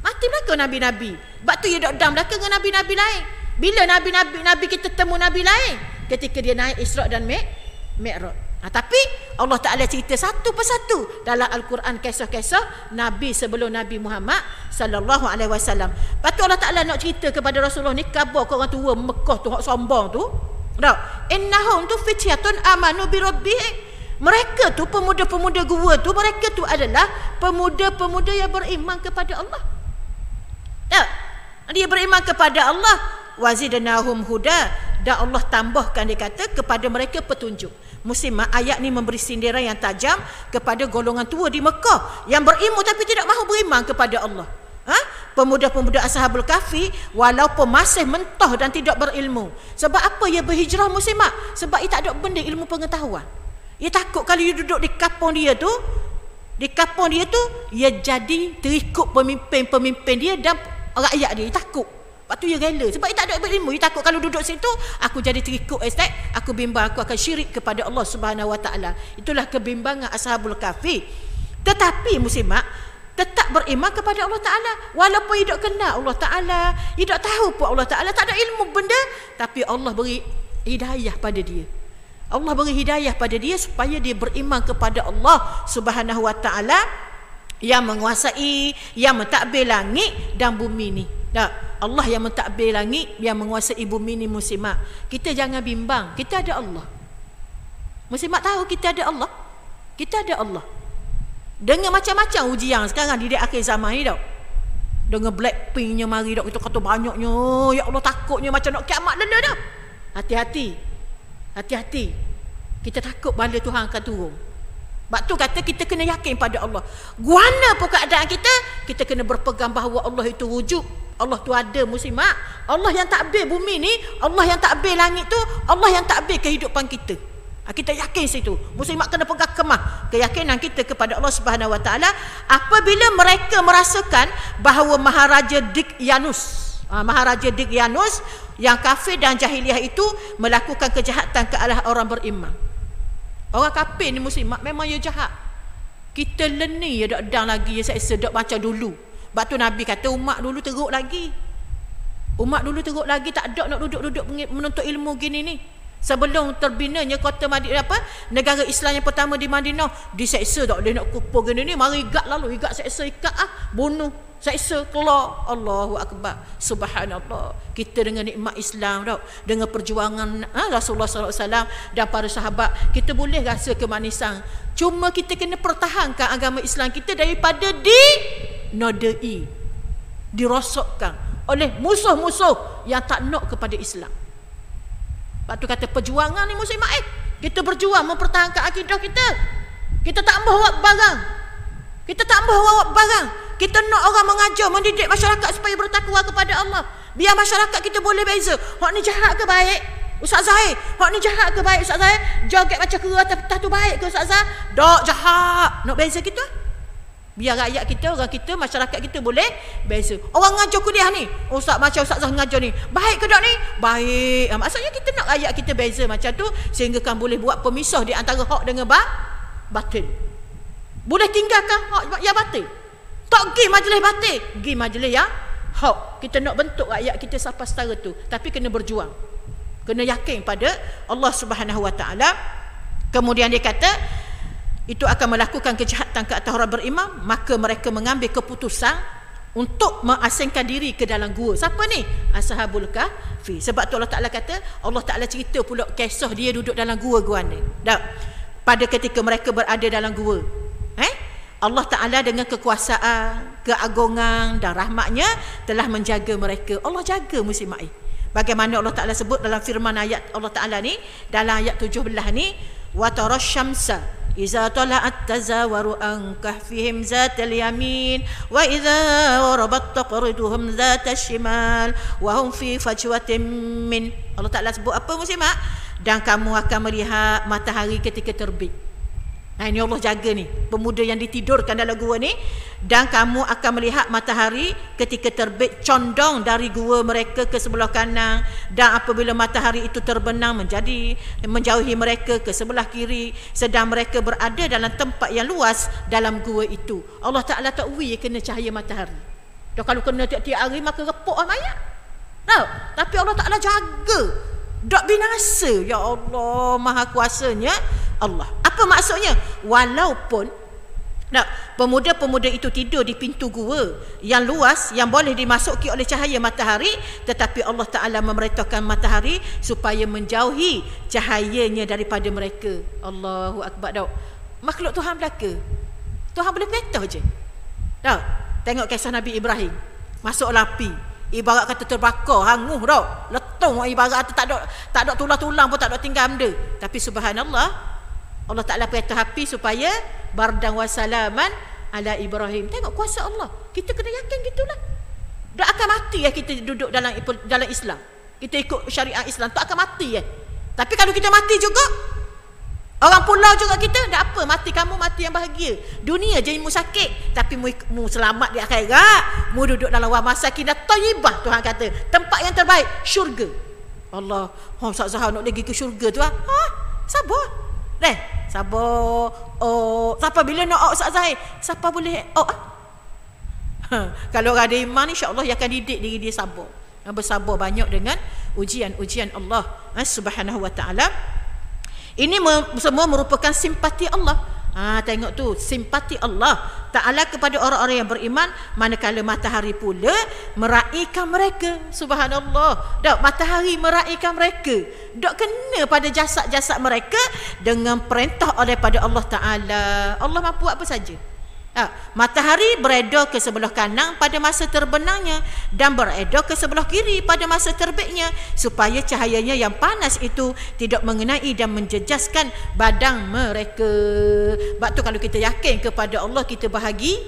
Mati belaka Nabi-Nabi. Sebab tu dia dok dam belaka dengan Nabi-Nabi lain. Bila Nabi kita temu Nabi lain? Ketika dia naik Isra' dan Mi'raj. Tapi Allah Ta'ala cerita satu persatu dalam Al-Quran kisah-kisah Nabi sebelum Nabi Muhammad sallallahu alaihi wasallam. Lepas tu Allah Ta'ala nak cerita kepada Rasulullah ni, khabar ke orang tua Mekah tu, hak sombong tu. Innahum tu fityatun amanu bi rabbihim. Mereka tu pemuda-pemuda gua tu, mereka tu adalah pemuda-pemuda yang beriman kepada Allah. Dia beriman kepada Allah, wazidnahum huda, dan Allah tambahkan, dia kata, kepada mereka petunjuk. Muslimat, ayat ni memberi sindiran yang tajam kepada golongan tua di Mekah yang berilmu tapi tidak mahu beriman kepada Allah. Pemuda-pemuda Ashabul Kahfi walaupun masih mentah dan tidak berilmu. Sebab apa ia berhijrah muslimat? Sebab ia tak ada benda ilmu pengetahuan. Ia takut kalau ia duduk di kampung dia tu, ia jadi terikut pemimpin-pemimpin dia dan rakyat dia. Ia takut. Lepas tu dia rela. Sebab dia tak ada ilmu. Dia takut kalau duduk situ, aku jadi terikut estek, aku bimbang aku akan syirik kepada Allah Subhanahu Wa Taala. Itulah kebimbangan Ashabul Kahfi. Tetapi muslimat, tetap beriman kepada Allah Ta'ala. Walaupun dia tak kenal Allah Ta'ala, dia tak tahu pun Allah Ta'ala, tak ada ilmu benda, tapi Allah beri hidayah pada dia. Allah beri hidayah pada dia supaya dia beriman kepada Allah Subhanahu Wa Ta'ala yang menguasai, yang mentadbir langit dan bumi ni. Allah yang mentadbir langit, yang menguasai bumi ni, muslimat. Kita jangan bimbang, kita ada Allah. Muslimat tahu kita ada Allah. Kita ada Allah. Dengan macam-macam ujian sekarang di akhir zaman ni tau. Dengan Blackpinknya mari tau, kita kata banyaknya, ya Allah takutnya macam nak kiamat lena dah. Hati-hati. Hati-hati. Kita takut bala Tuhan akan turun. Sebab tu kata kita kena yakin pada Allah. Guana pun keadaan kita, kita kena berpegang bahawa Allah itu wujud. Allah tu ada, muslimat. Allah yang takbir bumi ni, Allah yang takbir langit tu, Allah yang takbir kehidupan kita. Kita yakin situ. Muslimat kena pegang kemah keyakinan kita kepada Allah Subhanahu Wa Taala apabila mereka merasakan bahawa Maharaja Daqyanus yang kafir dan jahiliah itu melakukan kejahatan ke arah orang beriman. Orang kafir ni, muslimat, memang dia jahat. Kita leni ya dak dang lagi ya seksa dak macam dulu. Sebab tu Nabi kata umat dulu teruk lagi. Umat dulu teruk lagi, tak ada nak duduk-duduk menuntut ilmu gini ni. Sebelum terbinanya kota Madinah, negara Islam yang pertama di Madinah, diseksa tak boleh nak kupur gini ni, mari ikat lalu, ikat seksa, ikat bunuh, seksa, keluar. Allahu Akbar. Subhanallah. Kita dengan nikmat Islam tau, dengan perjuangan Rasulullah SAW dan para sahabat, kita boleh rasa kemanisan. Cuma kita kena pertahankan agama Islam kita daripada dinodai, dirosokkan oleh musuh-musuh yang tak nak kepada Islam. Sebab tu kata perjuangan ni, muslimat, kita berjuang mempertahankan akidah kita. Kita tak mahu awak barang. Kita tak mahu awak barang. Kita nak orang mengajar, mendidik masyarakat supaya bertakwa kepada Allah. Biar masyarakat kita boleh beza. Hak ni jahat ke baik, Ustaz Zahir? Hak ni jahat ke baik, Ustaz Zahir? Joget macam kera atas tu baik ke, Ustaz Zahir? Tak, jahat. Nak beza kita. Biar rakyat kita, orang kita, masyarakat kita boleh beza. Orang ngajar kuliah ni, Ustaz macam Ustaz Zah ngajar ni, baik ke tak ni? Baik. Maksudnya kita nak rakyat kita beza macam tu, sehingga kan boleh buat pemisah di antara hak dengan batil. Boleh tinggalkan hak yang batil. Tak pergi majlis batil, pergi majlis yang hak. Kita nak bentuk rakyat kita sampai setara tu, tapi kena berjuang. Kena yakin pada Allah Subhanahu Wa Taala. Kemudian dia kata, itu akan melakukan kejahatan ke atas orang beriman, maka mereka mengambil keputusan untuk mengasingkan diri ke dalam gua. Siapa ni? Ashabul Kahfi. Sebab tu Allah Ta'ala kata, Allah Ta'ala cerita pula kisah dia duduk dalam gua ni. Pada ketika mereka berada dalam gua, Allah Ta'ala dengan kekuasaan, keagungan dan rahmatnya telah menjaga mereka. Allah jaga, muslimat. Bagaimana Allah Ta'ala sebut dalam firman ayat Allah Ta'ala ni, dalam ayat 17 ni, wa tarasyamsa iza tala'at tazawaru an kahfihim zatal yamin wa iza warabat taqriduhum zatal shimal wa hum fi fajwatin min. Allah Ta'ala sebut apa, muslimat? Dan kamu akan melihat matahari ketika terbit. Nah, ini Allah jaga ni pemuda yang ditidurkan dalam gua ni. Dan kamu akan melihat matahari ketika terbit condong dari gua mereka ke sebelah kanan, dan apabila matahari itu terbenam menjauhi mereka ke sebelah kiri, sedang mereka berada dalam tempat yang luas dalam gua itu. Allah Ta'ala tak kena cahaya matahari. Dan kalau kena tiap-tiap hari maka repuk mayat. Tapi Allah Ta'ala jaga, tak binasa. Ya Allah, maha kuasanya Allah. Apa maksudnya? Walaupun pemuda-pemuda itu tidur di pintu gua yang luas, yang boleh dimasuki oleh cahaya matahari, tetapi Allah Ta'ala memerintahkan matahari supaya menjauhi cahayanya daripada mereka. Allahu Akbar. Makhluk Tuhan belaka, Tuhan boleh perintah je. Tengok kisah Nabi Ibrahim masuk api, ibarat kata terbakar, hangus letung, ibarat kata tak ada tulang-tulang pun tak ada tinggal benda. Tapi subhanallah, Allah Ta'ala perintah api supaya bardan wa salaman ala Ibrahim. Tengok kuasa Allah. Kita kena yakin gitulah. Tak akan mati kita duduk dalam Islam. Kita ikut syariat Islam, tak akan mati Tapi kalau kita mati juga, orang pulau juga kita, tak apa, mati kamu mati yang bahagia. Dunia jadi mu sakit, tapi mu selamat di akhirat. Mu duduk dalam wa masakinat thayyibah. Tuhan kata tempat yang terbaik, syurga. Allah, Ustaz Zahar nak pergi ke syurga tu sabar. Sabar. Siapa bila nak Ustaz Zahir? Siapa boleh Kalau orang ada iman, insya-Allah dia akan didik diri dia sabar. Bersabar banyak dengan ujian-ujian Allah Subhanahu wa taala. Ini semua merupakan simpati Allah. Tengok tu, simpati Allah Ta'ala kepada orang-orang yang beriman, manakala matahari pula meraihkan mereka. Subhanallah. Dak, matahari meraihkan mereka. Dak kena pada jasad-jasad mereka dengan perintah daripada Allah Ta'ala. Allah mampu buat apa saja. Matahari beredar ke sebelah kanan pada masa terbenamnya dan beredar ke sebelah kiri pada masa terbitnya, supaya cahayanya yang panas itu tidak mengenai dan menjejaskan badan mereka. Sebab tu kalau kita yakin kepada Allah, kita bahagia.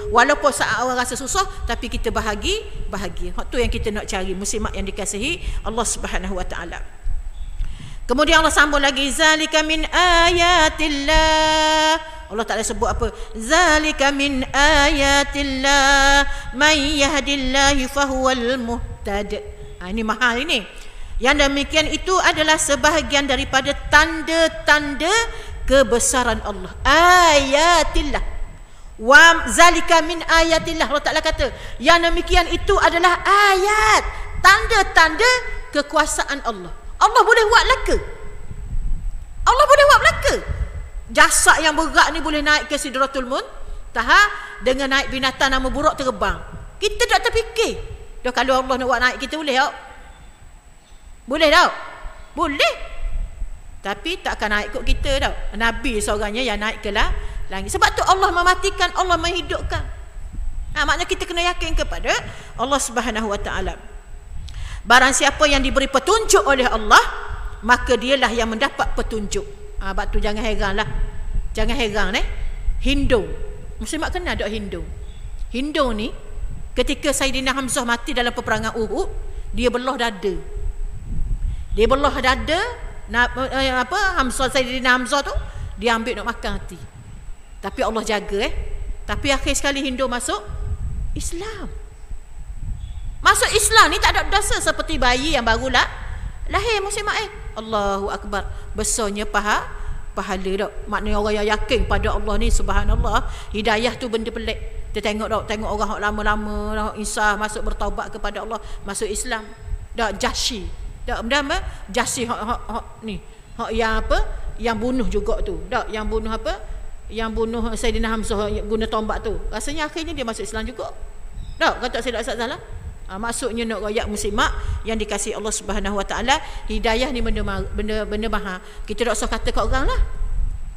Walaupun saat orang rasa susah, tapi kita bahagia. Hak tu yang kita nak cari, muslimat yang dikasihi Allah Subhanahu wa taala. Kemudian Allah sambung lagi, zalika min ayatillah. Allah Ta'ala sebut apa? Zalika min ayatillah man yahdillahu fahuwal muhtad. Ini mahal ini. Yang demikian itu adalah sebahagian daripada tanda-tanda kebesaran Allah. Ayatillah. Wa zalika min ayatillah. Allah Ta'ala kata, yang demikian itu adalah ayat, tanda-tanda kekuasaan Allah. Allah boleh buat laka. Allah boleh buat laka. Jasad yang berat ni boleh naik ke Sidratul Muntaha dengan naik binatang nama buruk terbang. Kita tak terfikir. Dah, kalau Allah nak buat naik kita boleh tak? Boleh tak? Boleh. Tapi tak akan naik kot kita tak? Nabi seorangnya yang naik ke langit. Sebab tu Allah mematikan, Allah menghidupkan. Maknanya kita kena yakin kepada Allah Subhanahu wa taala. Barang siapa yang diberi petunjuk oleh Allah, maka dialah yang mendapat petunjuk. Sebab tu jangan heranlah. Jangan heran Hindu. Muslimat kenal tak Hindu? Hindu ni ketika Saidina Hamzah mati dalam peperangan Uhud, dia belah dada. Dia belah dada Saidina Hamzah tu, dia ambil nak makan hati. Tapi Allah jaga Tapi akhir sekali Hindu masuk Islam. Masuk Islam ni tak ada dosa seperti bayi yang baru lahir, muslimat Allahu Akbar. Besarnya pahala tak? Maknanya orang yang yakin pada Allah ni, subhanallah, hidayah tu benda pelik. Kita tengok orang hak lama-lama hak insaf masuk bertaubat kepada Allah, masuk Islam. Dak Jahsy. Dak benda Jahsy hak ni. Hak yang apa? Yang bunuh juga tu. Dak yang bunuh apa? Yang bunuh Saidina Hamzah guna tombak tu. Rasanya akhirnya dia masuk Islam juga. Dak, kata saya tak salah. Maksudnya nak rakyat muslimat yang dikasihi Allah Subhanahu wa taala, hidayah ni benda mahal. Kita tak usah kata kat orang lah.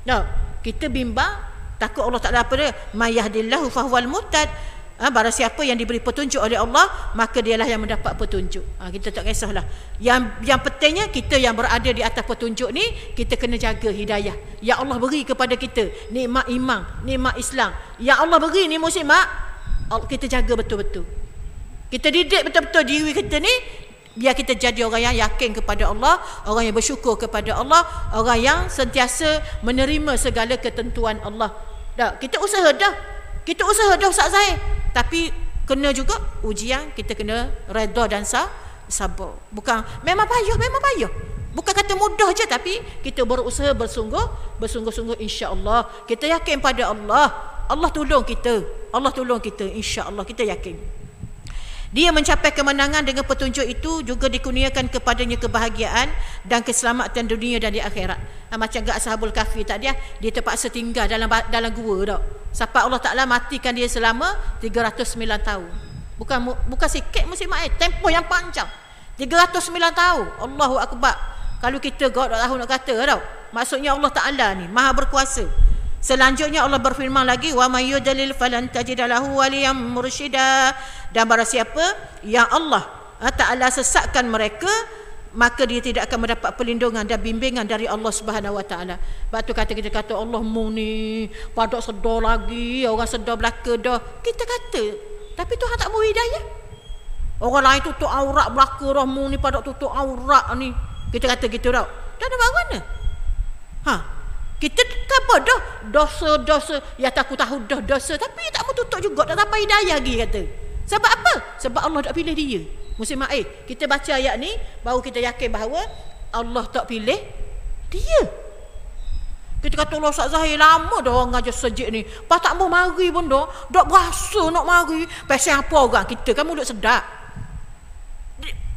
Tak. Kita bimbang, takut Allah Taala apa dia? Mayahdillahu fahuwal muhtad. Barang siapa yang diberi petunjuk oleh Allah, maka dialah yang mendapat petunjuk. Kita tak kisahlah. Yang pentingnya kita yang berada di atas petunjuk ni, kita kena jaga hidayah yang Allah beri kepada kita. Nikmat iman, nikmat Islam yang Allah beri ni muslimat, kita jaga betul-betul. Kita didik betul-betul diri kita ni, biar kita jadi orang yang yakin kepada Allah, orang yang bersyukur kepada Allah, orang yang sentiasa menerima segala ketentuan Allah. Kita usaha dah Ustaz Zahir. Tapi kena juga ujian, kita kena redha dan sabar. Bukan memang payah. Bukan kata mudah je, tapi kita berusaha bersungguh-sungguh, insya-Allah. Kita yakin pada Allah. Allah tolong kita insya-Allah, kita yakin. Dia mencapai kemenangan dengan petunjuk itu, juga dikurniakan kepadanya kebahagiaan dan keselamatan dunia dan di akhirat. Macam gak Ashabul Kahfi tadi, dia terpaksa tinggal dalam gua dak. Sampai Allah Taala matikan dia selama 309 tahun. Bukan sikit muslimat, tempoh yang panjang. 309 tahun. Allahu Akbar. Kalau kita tak tahu nak kata tau. Maksudnya Allah Taala ni Maha berkuasa. Selanjutnya Allah berfirman lagi, wa may yudlil falan tajid lahu waliyan mursyida. Dan barang siapa yang Allah Taala sesatkan mereka, maka dia tidak akan mendapat perlindungan dan bimbingan dari Allah Subhanahu wa taala. Sebab tu kita kata Allah mu ni padak sedar lagi, orang sedar belaka dah. Kita kata, tapi Tuhan tak mau hidayah. Orang lain tutup aurat belaka dah, mu ni padak tutup aurat ni. Kita kata gitu dah. Dan ada mana? Kita apa dah dosa ya aku tahu dah dosa, tapi tak mau tutup juga, tak sampai hidayah lagi kata. Sebab apa? Sebab Allah tak pilih dia. Muslimat, kita baca ayat ni baru kita yakin bahawa Allah tak pilih dia. Kita kata Allah Ustaz Zahir lama dah orang ajar sejik ni. Pas tak mau mari pun dah. Dak berasa nak mari. Pasal apa orang kita kan mulut sedap.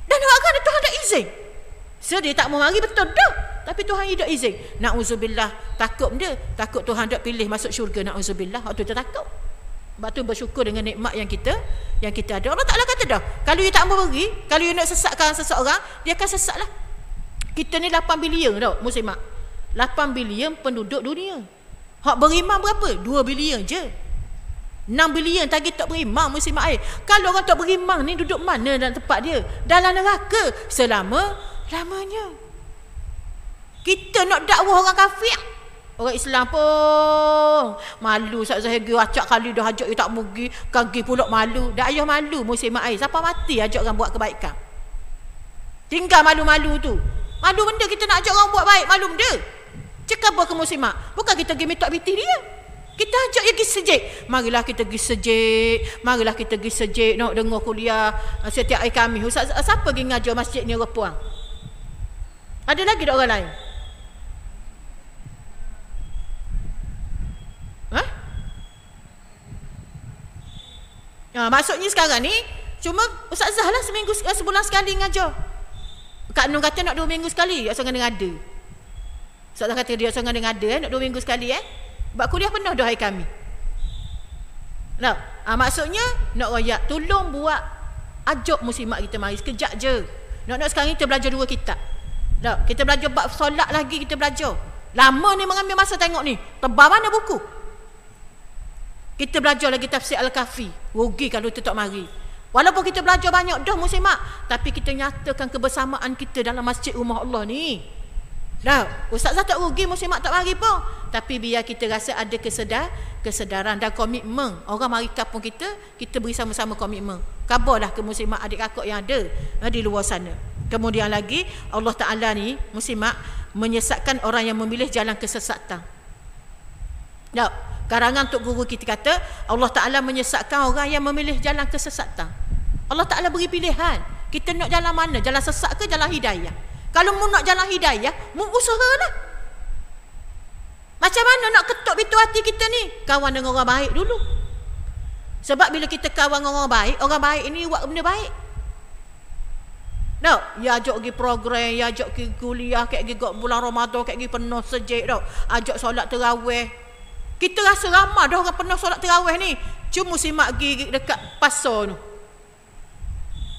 Dan orang kan Tuhan tak izin. So dia tak mau mari betul dah. Tapi Tuhan tidak izin. Na'udzubillah. Takut dia. Takut Tuhan tak pilih masuk syurga. Na'udzubillah. Waktu tu takut. Sebab tu bersyukur dengan nikmat yang kita ada. Allah Ta'ala kata dah. Kalau you tak mau pergi. Kalau you nak sesatkan seseorang. Dia akan sesat lah. Kita ni 8 bilion tau muslimat. 8 bilion penduduk dunia. Hak beriman berapa? 2 bilion je. 6 bilion tadi tak beriman muslimat air. Kalau orang tak beriman ni duduk mana dalam tempat dia? Dalam neraka. Selama-lamanya. Kita nak dakwah orang kafir. Orang Islam pun malu. Ustaz Zahir acak kali dah ajak you tak pergi. Kaki pula malu. Dah ayah malu muslimat air. Siapa mati ajak orang buat kebaikan? Tinggal malu-malu tu. Malu benda kita nak ajak orang buat baik. Malu benda. Cakap apa ke muslimat? Bukan kita pergi minta biti dia. Kita ajak dia pergi sejik. Marilah kita pergi sejik. Marilah kita pergi sejik. Nak dengar kuliah setiap hari kami. Ustaz, siapa pergi ngajar masjid ni orang puang? Ada lagi tak orang lain? Maksudnya sekarang ni cuma Ustazah lah sebulan sekali ngajar. Kak Nur kata nak 2 minggu sekali. Dia sangat ada. Ustazah kata dia sangat ada nak 2 minggu sekali Sebab kuliah penuh dah hari kami. Maksudnya nak royak tolong buat ajak muslimat kita mari sekejap je. Nak sekarang kita belajar 2 kitab. Kita belajar bab solat lagi kita belajar. Lama ni mengambil masa tengok ni. Tebal mana buku? Kita belajar lagi tafsir Al-Kahfi. Rugi kalau kita tak mari. Walaupun kita belajar banyak dah muslimat, tapi kita nyatakan kebersamaan kita dalam masjid rumah Allah ni. Ustazah tak rugi muslimat tak mari pun. Tapi biar kita rasa ada kesedaran dan komitmen. Orang mari kampung kita beri sama-sama komitmen. Kabarlah ke muslimat adik kakak yang ada di luar sana. Kemudian lagi Allah Ta'ala ni muslimat menyesatkan orang yang memilih jalan kesesatan. Karangan Tok Guru kita kata Allah Ta'ala menyesatkan orang yang memilih jalan kesesatan. Allah Ta'ala beri pilihan. Kita nak jalan mana? Jalan sesat ke jalan hidayah? Kalau mu nak jalan hidayah, mu usahalah. Macam mana nak ketuk pintu hati kita ni? Kawan dengan orang baik dulu. Sebab bila kita kawan dengan orang baik ini buat benda baik. Ya ajak pergi program, ya ajak pergi kuliah, kayak pergi bulan Ramadan, kayak pergi penuh sejik ajak solat tarawih. Kita rasa ramai dah orang penuh solat tarawih ni. Cuma muslimat pergi dekat pasar tu.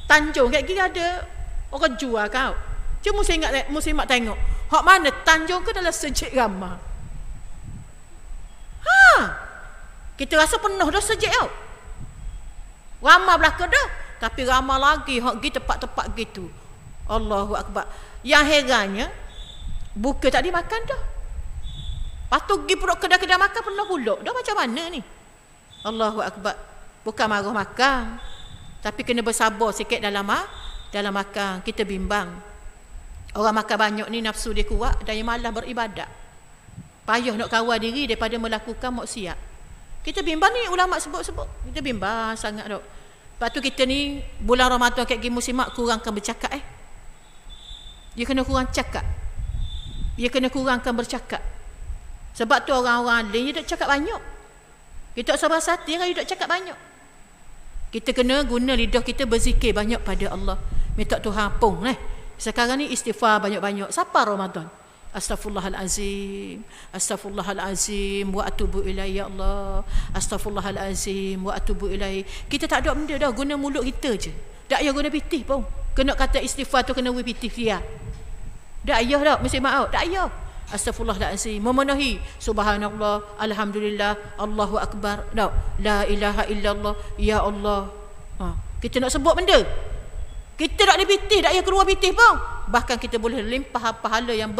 Tanjung kat kiri ada orang jual kau. Cuma muslimat tengok. Hak mana Tanjung ke dalam sejik ramai. Kita rasa penuh dah sejik tau. Ramai belaka dah. Tapi ramai lagi hak pergi tempat-tempat gitu. Allahu Akbar. Yang herannya buka tak dimakan dah. Lepas tu pergi pulak kedai-kedai makan penuh pulak. Dah macam mana ni? Allahu Akbar. Bukan marah makan. Tapi kena bersabar sikit dalam makan. Kita bimbang. Orang makan banyak ni nafsu dia kuat dan yang malas beribadat. Payah nak kawal diri daripada melakukan maksiat. Kita bimbang ni ulama sebut-sebut. Kita bimbang sangat dok. Lepas tu kita ni bulan Ramadan kat muslimat kurangkan bercakap Dia kena kurang cakap. Dia kena kurangkan bercakap. Sebab tu orang-orang lain dia tak cakap banyak. Kita tak sabar hati kan dia tak cakap banyak. Kita kena guna lidah kita berzikir banyak pada Allah. Minta Tuhan ampun Sekarang ni istighfar banyak-banyak. Siapa Ramadan? Astaghfirullahalazim. Astaghfirullahalazim wa atubu ilaihi ya Allah. Astaghfirullahalazim wa atubu ilaihi. Kita tak ada benda dah, guna mulut kita je. Tak payah guna pitih pun. Kena kata istighfar tu kena pitih dia. Tak payah dah mesti maaf. Tak payah. Astaghfirullahalazim. Memenuhi subhanallah, alhamdulillah, Allahu akbar. La ilaha illallah, ya Allah. Kita nak sebut benda. Kita tak ada pitih, tak payah keluar pitih pun. Bahkan kita boleh limpah pahala yang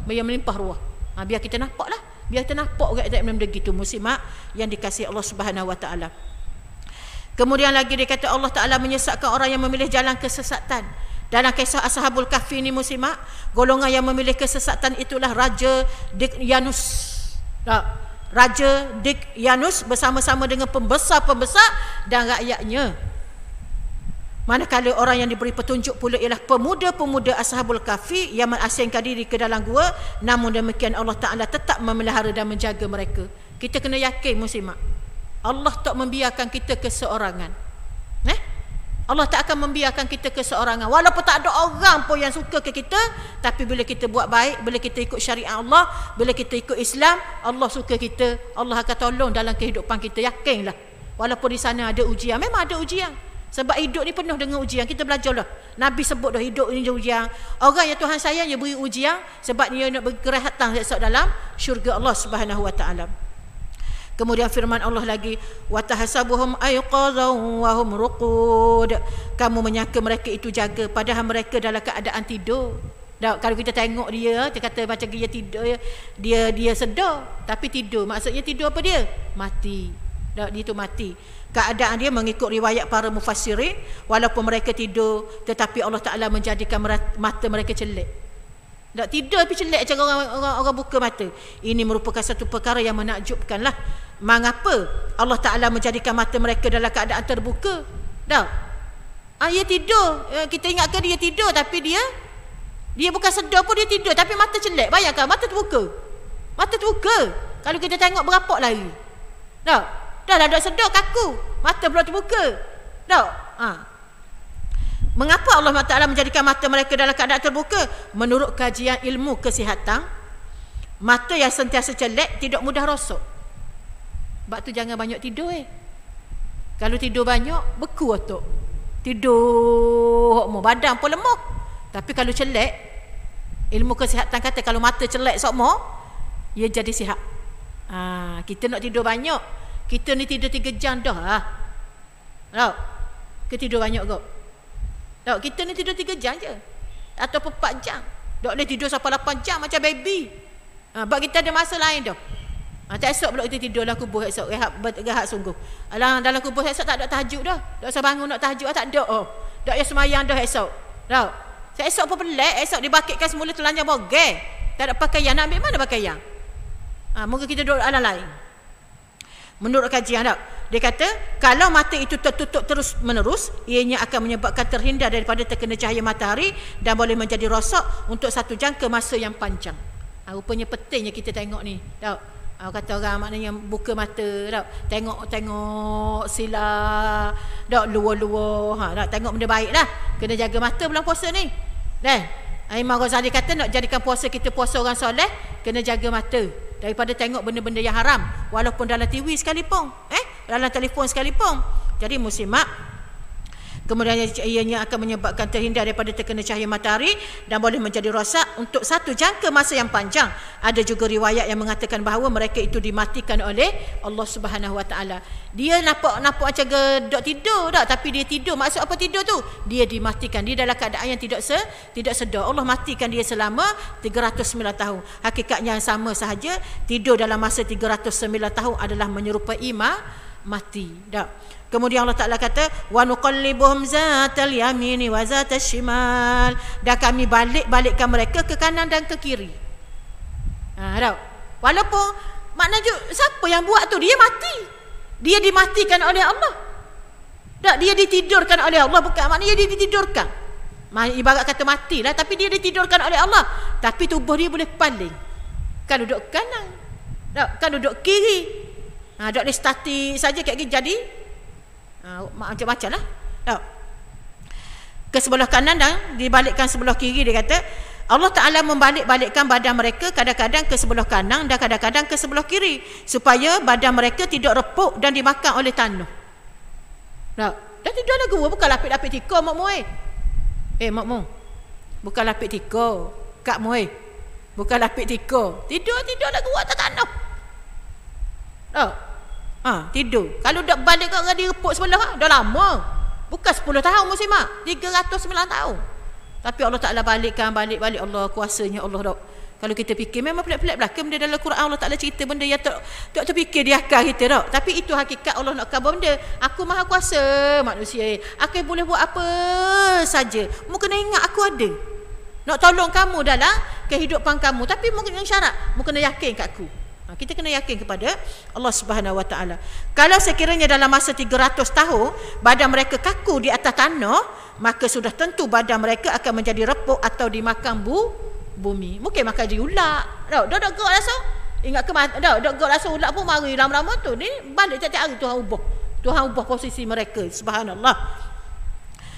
melimpah ruah. Biar kita nampak lah. Biar kita nampak orang tak benda gitu muslimat yang dikasihi Allah Subhanahu Wa Taala. Kemudian lagi dia kata Allah Taala menyesatkan orang yang memilih jalan kesesatan. Dalam kisah Ashabul Kahfi ni muslimat, golongan yang memilih kesesatan itulah Raja Daqyanus. Raja Daqyanus bersama-sama dengan pembesar-pembesar dan rakyatnya. Manakala orang yang diberi petunjuk pula ialah pemuda-pemuda Ashabul Kahfi yang mengasingkan diri ke dalam gua, namun demikian Allah Ta'ala tetap memelihara dan menjaga mereka. Kita kena yakin muslimat, Allah tak membiarkan kita keseorangan. Allah tak akan membiarkan kita keseorangan. Walaupun tak ada orang pun yang suka ke kita, tapi bila kita buat baik, bila kita ikut syariat Allah, bila kita ikut Islam, Allah suka kita, Allah akan tolong dalam kehidupan kita. Yakinlah. Walaupun di sana ada ujian, memang ada ujian. Sebab hidup ni penuh dengan ujian. Kita belajarlah. Nabi sebut dah hidup ni ujian. Orang yang Tuhan sayang, dia beri ujian sebab dia nak berkerahatan dalam syurga Allah Subhanahu wa taala. Kemudian firman Allah lagi, wa tahsabuhum ayqadhan wa hum ruqud. Kamu menyangka mereka itu jaga padahal mereka dalam keadaan tidur. Kalau kita tengok dia kata macam dia tidur, dia sedar tapi tidur. Maksudnya tidur apa dia? Mati. Dia itu mati. Keadaan dia mengikut riwayat para mufassirin, walaupun mereka tidur tetapi Allah Taala menjadikan mata mereka celik. Tak tidur tapi celik cara orang buka mata. Ini merupakan satu perkara yang menakjubkanlah. Mengapa Allah Ta'ala menjadikan mata mereka dalam keadaan terbuka? Tak? Dia tidur. Kita ingatkan dia tidur tapi dia bukan sedar pun, dia tidur tapi mata celik. Bayangkan mata terbuka. Mata terbuka. Kalau kita tengok berapa lari. Tak? Dah lah tak sedar, kaku. Mata pula terbuka. Tak? Mengapa Allah Ta'ala menjadikan mata mereka dalam keadaan terbuka? Menurut kajian ilmu kesihatan, mata yang sentiasa celik tidak mudah rosok. Sebab tu jangan banyak tidur. Kalau tidur banyak, beku otak. Tidur badan pun lemah. Tapi kalau celik, ilmu kesihatan kata kalau mata celik sokmo, ia jadi sihat. Kita nak tidur banyak, kita ni tidur 3 jam dah. Tak? Kita tidur banyak kau. Tak, kita ni tidur 3 jam je. Ataupun 4 jam. Tak boleh tidur sampai 8 jam macam baby. Sebab kita ada masa lain dah. Tak esok pula kita tidur dalam kubur esok. Rehat sungguh. Dalam kubur esok tak ada tahajud dah. Tak usah bangun nak tahajud tak ada. Tak payah semayang dah esok. Tak. Esok pun pelik. Esok dibakitkan semula telanjang bogel. Tak ada pakaian. Nak ambil mana pakaian? Moga kita duduk ala lain. Menurut kajian tak? Dia kata kalau mata itu tertutup terus menerus, ianya akan menyebabkan terhindar daripada terkena cahaya matahari dan boleh menjadi rosak untuk satu jangka masa yang panjang. Rupanya pentingnya kita tengok ni. Tak? Kata orang maknanya buka mata, tak? Tengok sila, tak? Luar-luar. Tak? Tengok benda baik lah. Kena jaga mata bulan puasa ni. Imam Ghazali kata nak jadikan puasa kita puasa orang soleh, kena jaga mata daripada tengok benda-benda yang haram, walaupun dalam TV sekalipun, dalam telefon sekalipun. Jadi muslimat, kemudian ianya akan menyebabkan terhindar daripada terkena cahaya matahari dan boleh menjadi rosak untuk satu jangka masa yang panjang. Ada juga riwayat yang mengatakan bahawa mereka itu dimatikan oleh Allah Subhanahu Wa Taala. Dia nampak macam gedok tidur tak, tapi dia tidur. Maksud apa tidur tu? Dia dimatikan. Dia dalam keadaan yang tidak sedar. Allah matikan dia selama 309 tahun. Hakikatnya yang sama sahaja. Tidur dalam masa 309 tahun adalah menyerupai mati. Tak? Kemudian Allah Ta'ala kata wa nuqallibuhum zatal yamini wa zatal shimal, dan kami balikkan mereka ke kanan dan ke kiri. Tak? Walaupun maknanya siapa yang buat tu, dia mati. Dia dimatikan oleh Allah. Tak, dia ditidurkan oleh Allah, bukan maknanya dia ditidurkan. Ibarat kata matilah, tapi dia ditidurkan oleh Allah. Tapi tubuh dia boleh paling. Kan duduk kanan, tak? Kan duduk kiri. Tak boleh statik saja kayak gini jadi macam-macam lah. Ke sebelah kanan dan dibalikkan sebelah kiri. Dia kata Allah Ta'ala membalik-balikkan badan mereka kadang-kadang ke sebelah kanan dan kadang-kadang ke sebelah kiri, supaya badan mereka tidak repuk dan dimakan oleh tanah. Dah tidur dah gua, bukan lapik-lapik tika makmu. Makmu, bukan lapik tika. Kakmu bukan lapik tika. Tidur dah gua atas tanah. Tidur. Kalau dah balik kat orang direpuk sebelah, dah lama. Bukan 10 tahun muslimat, 309 tahun. Tapi Allah Ta'ala balik Allah kuasanya Allah dok. Kalau kita fikir memang pelik-pelik belakang benda dalam Quran. Allah Ta'ala cerita benda yang tak terfikir di akal kita dok. Tapi itu hakikat Allah nak khabar benda. Aku maha kuasa manusia. Aku boleh buat apa saja. Mu kena ingat aku ada. Nak tolong kamu dalam kehidupan kamu. Tapi mu kena syarat. Mu kena yakin kat aku. Kita kena yakin kepada Allah Subhanahu Wa Taala. Kalau sekiranya dalam masa 300 tahun badan mereka kaku di atas tanah, maka sudah tentu badan mereka akan menjadi repuk atau dimakan bumi. Mungkin makan di ular. Dah gerak langsung. Ingat ke dah gerak langsung ular pun mari lama-lama tu. Ni balik tiap-tiap hari Tuhan ubah posisi mereka. Subhanallah.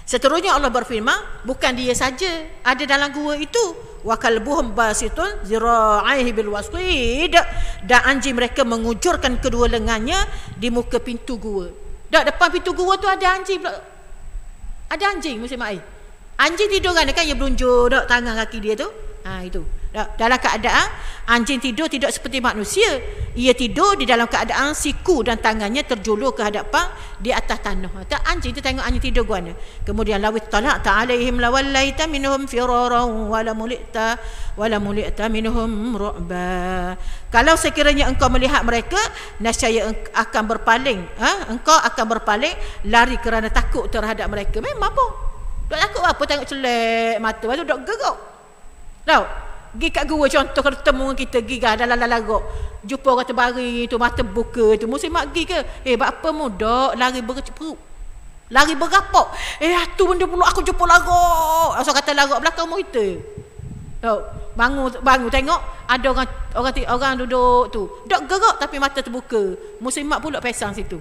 Seterusnya Allah berfirman, bukan dia saja ada dalam gua itu. Wa kalbuhum basitun zira'ihi bil wasid, dan anjing mereka mengujurkan kedua lengannya di muka pintu gua. Depan pintu gua tu ada anjing pula. Ada anjing musim air. Anjing tidur kan ia berunjuk tangan kaki dia tu. Itu. Dalam keadaan anjing tidur tidak seperti manusia. Ia tidur di dalam keadaan siku dan tangannya terjulur ke hadapan di atas tanah. Anjing tu tengok anjing tidur guana. Kemudian lawit talaqta alaihim lawallaita minhum firaran wala mulita minhum ru'ba. Kalau sekiranya engkau melihat mereka, nescaya akan berpaling, engkau akan berpaling lari kerana takut terhadap mereka. Memang apa? Dok takut apa tengok celek mata, lepas tu dok gerak. Tahu? Pergi kat gua contoh kalau ketemu kita gigah dalam lagak. Jumpa orang terbaring tu mata buka tu. Mesti mak pergi ke? Buat apa mudak lari berceperuk. Lari berapok. Tu benda pula aku jumpa lagak. Asal kata lagak belakang mu kita. Tahu? Bangun tengok ada orang duduk tu. Dok gerak tapi mata terbuka. Mesti mak pula pesang situ.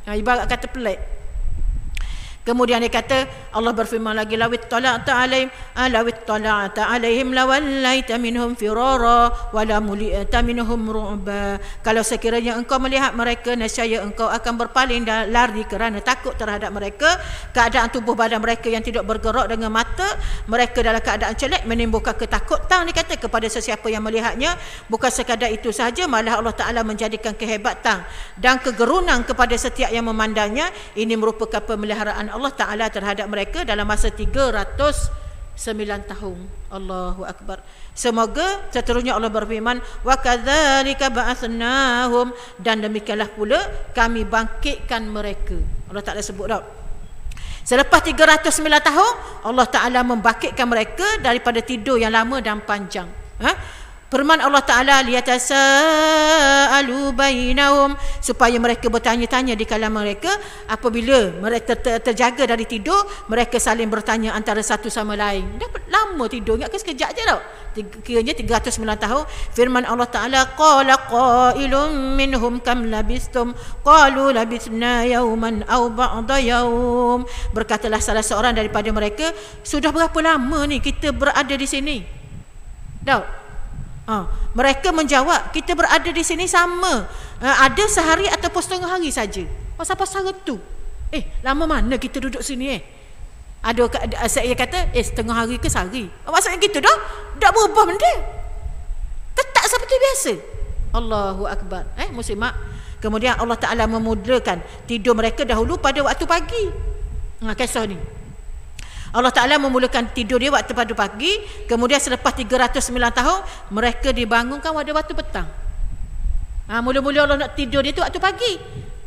Ibarat kata pelik. Kemudian dia kata, Allah berfirman lagi, lawit tala'ta alaihim lawallaita minhum firara wala mulita minhum ru'ba. Kalau sekiranya engkau melihat mereka, nescaya engkau akan berpaling dan lari kerana takut terhadap mereka. Keadaan tubuh badan mereka yang tidak bergerak dengan mata, mereka dalam keadaan celak menimbulkan ketakutan, dia kata, kepada sesiapa yang melihatnya. Bukan sekadar itu sahaja, malah Allah Ta'ala menjadikan kehebatan dan kegerunan kepada setiap yang memandangnya. Ini merupakan pemeliharaan Allah Ta'ala terhadap mereka dalam masa 309 tahun. Allahu Akbar. Semoga seterusnya Allah berfirman, wa kadzalika ba'atsnahum, dan demikianlah pula kami bangkitkan mereka. Allah Ta'ala sebut dah, selepas 309 tahun Allah Ta'ala membangkitkan mereka daripada tidur yang lama dan panjang. Firman Allah Ta'ala, liyatasaalu bainahum, supaya mereka bertanya-tanya di kalangan mereka. Apabila mereka terjaga dari tidur, mereka saling bertanya antara satu sama lain. Dah lama tidur, ingat ke sekejap je tau. Kiranya 309 tahun. Firman Allah Ta'ala, qala qailun minhum kam labistum, qalu labisna yawman aw ba'da yawm. Berkatalah salah seorang daripada mereka, sudah berapa lama ni kita berada di sini? Tahu? Mereka menjawab, kita berada di sini sama, ada sehari ataupun setengah hari saja. Pasal-pasal tu, lama mana kita duduk sini? Ada saya kata, setengah hari ke sehari? Maksudnya gitu dah, tak berubah benda, tetap seperti biasa. Allahu Akbar. Muslimat. Kemudian Allah Ta'ala memudahkan tidur mereka dahulu pada waktu pagi. Kisah ni, Allah Ta'ala memulakan tidur dia pada pagi. Kemudian selepas 309 tahun mereka dibangunkan pada waktu petang. Mula-mula Allah nak tidur dia tu waktu pagi,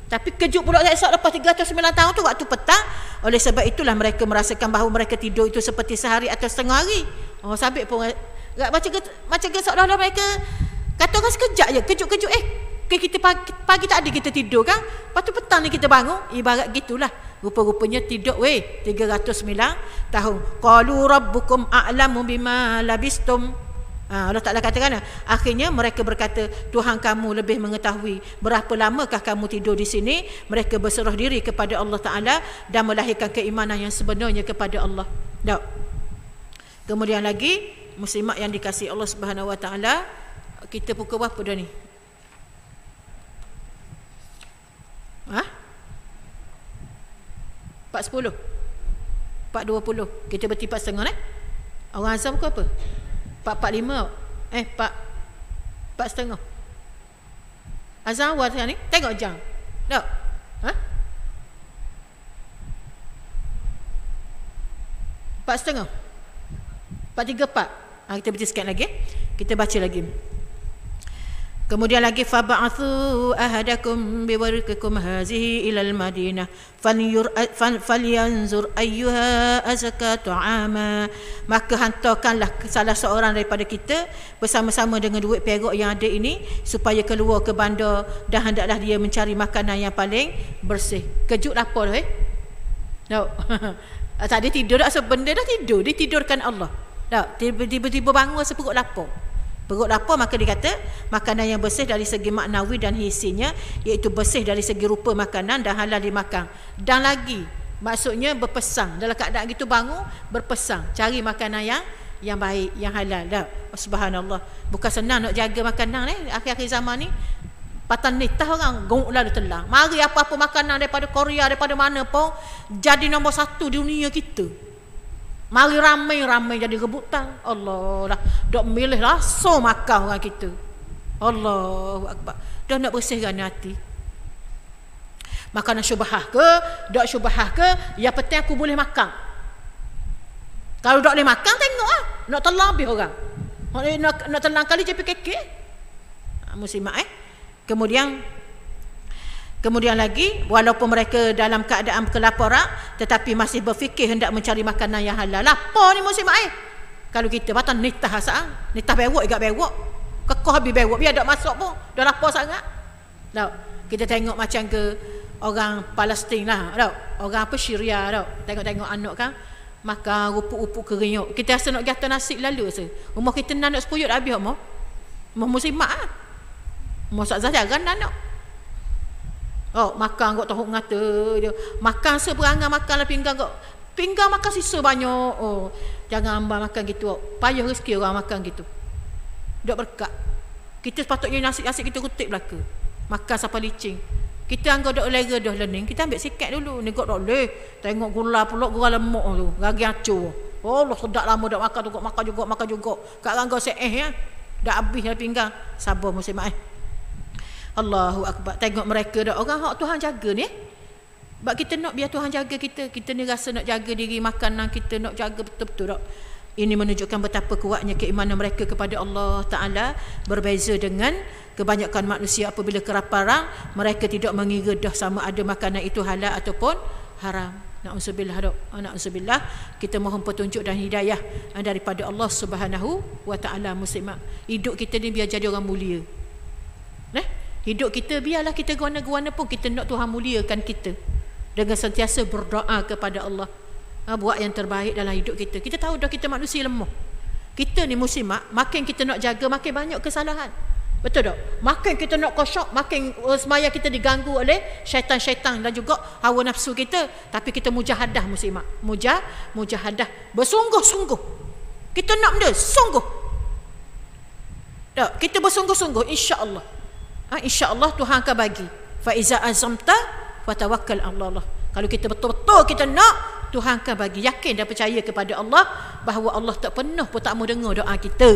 tapi kejut pula esok lepas 309 tahun tu waktu petang. Oleh sebab itulah mereka merasakan bahawa mereka tidur itu seperti sehari atau setengah hari. Sabit pun macam ke seolah-olah mereka kata orang sekejap je, kejut-kejut kita pagi tak ada kita tidur kan, lepas tu petang ni kita bangun. Ibarat gitulah. Rupa-rupanya tidur 309 tahun. Qalu rabbukum a'lamu bima labistum. Allah Ta'ala katakan, akhirnya mereka berkata, Tuhan kamu lebih mengetahui berapa lamakah kamu tidur di sini. Mereka berserah diri kepada Allah Ta'ala dan melahirkan keimanan yang sebenarnya kepada Allah. Kemudian lagi, muslimat yang dikasihi Allah Subhanahu Wa Ta'ala, kita pukul berapa dah ni? 4.10 4.20. Kita berhenti 4.30 Orang azam pukul apa? 4.45 4.30 Azam awal sekarang ni. Tengok jam. Tak? 4.30 4.34. Kita berhenti sikit lagi. Kita baca lagi. Kemudian lagi fab'athu ahadakum biwarqikum hazihi ilal Madinah falyanzur ayyuha azka ta'ama. Maka hantarkanlah salah seorang daripada kita bersama-sama dengan duit perak yang ada ini supaya keluar ke bandar dan hendaklah dia mencari makanan yang paling bersih. Kejut lapar tak? Tadi tidur tak sebenarnya dah tidur, ditidurkan Allah. Tak, tiba-tiba bangun seperut lapar. Perut lapar, maka dia kata makanan yang bersih dari segi maknawi dan hisinya, iaitu bersih dari segi rupa makanan dan halal dimakan. Dan lagi maksudnya berpesang, dalam keadaan gitu bangun berpesang, cari makanan yang baik, yang halal. Dah, subhanallah. Bukan senang nak jaga makanan akhir-akhir zaman ni. Patan nitah orang gong lalu telang. Mari apa-apa makanan daripada Korea, daripada mana pun jadi nombor 1 di dunia kita. Mari ramai-ramai jadi rebutan. Allah lah, dok milih rasa makan orang kita. Allahu akbar. Dah nak bersihkan hati. Makanan syubhah ke, dok syubhah ke, yang penting aku boleh makan. Kalau dok boleh makan, tengok nak telang habis orang. Nak telang kali je PKK. Muslimat Kemudian lagi, walaupun mereka dalam keadaan kelaparan tetapi masih berfikir hendak mencari makanan yang halal. Lapar ni muslimat Kalau kita patang nitah asal, nitah bewok igak bewok. Kekoh habis bewok, biar tak masuk pun dah lapar sangat. Tak. Kita tengok macam ke orang Palestin lah, tak. Orang apa Syria, tak. Tengok-tengok anak kan makan rupuk-rupuk kering. Kita rasa nak jatuh nasi lalu rasa. Rumah kita nak sepuyuk dah habis rumah. Rumah muslimat Rumah Ustazah jarang nak. Makan kok tahu ngata dia. Makan seberangan makan lah pinggang kok. Pinggang makan sisa banyak. Jangan hamba makan gitu. Payah rezeki orang makan gitu. Dok berkat. Kita sepatutnya nasi-nasi kita kutip belaka. Makan sampai licin. Kita anggap dok lega dah learning. Kita ambil sikat dulu. Ni kok dok leh. Tengok gula pulak gula lemak tu. Gagi acur. Allah sedap lama dok makan tu kok makan juga. Kat rangga ya. Dah habis dah pinggang. Sabar muslimat Allahu akbar. Tengok mereka dah orang hak Tuhan jaga ni. Sebab kita nak biar Tuhan jaga kita. Kita ni rasa nak jaga diri makanan kita, nak jaga betul-betul tak. Ini menunjukkan betapa kuatnya keimanan mereka kepada Allah Ta'ala. Berbeza dengan kebanyakan manusia apabila kelaparan, mereka tidak mengira dah sama ada makanan itu halal ataupun haram. Na'udzubillah dok. Na'udzubillah. Kita mohon petunjuk dan hidayah daripada Allah Subhanahu wa Ta'ala muslimat. Hidup kita ni biar jadi orang mulia. Hidup kita biarlah kita guana-guana pun kita nak Tuhan muliakan kita dengan sentiasa berdoa kepada Allah. Buat yang terbaik dalam hidup kita. Kita tahu dah kita manusia lemah. Kita ni muslimat, makin kita nak jaga makin banyak kesalahan. Betul tak? Makin kita nak khusyuk, makin semaya kita diganggu oleh syaitan-syaitan dan juga hawa nafsu kita. Tapi kita mujahadah muslimat. Mujahadah bersungguh-sungguh. Kita nak benda sungguh. Tak, kita bersungguh-sungguh insya-Allah. InsyaAllah Tuhan akan bagi. Fa iza azamta fatawakkal 'ala Allah. Kalau kita betul-betul kita nak, Tuhan akan bagi. Yakin dan percaya kepada Allah bahawa Allah tak pernah pun tak mau dengar doa kita.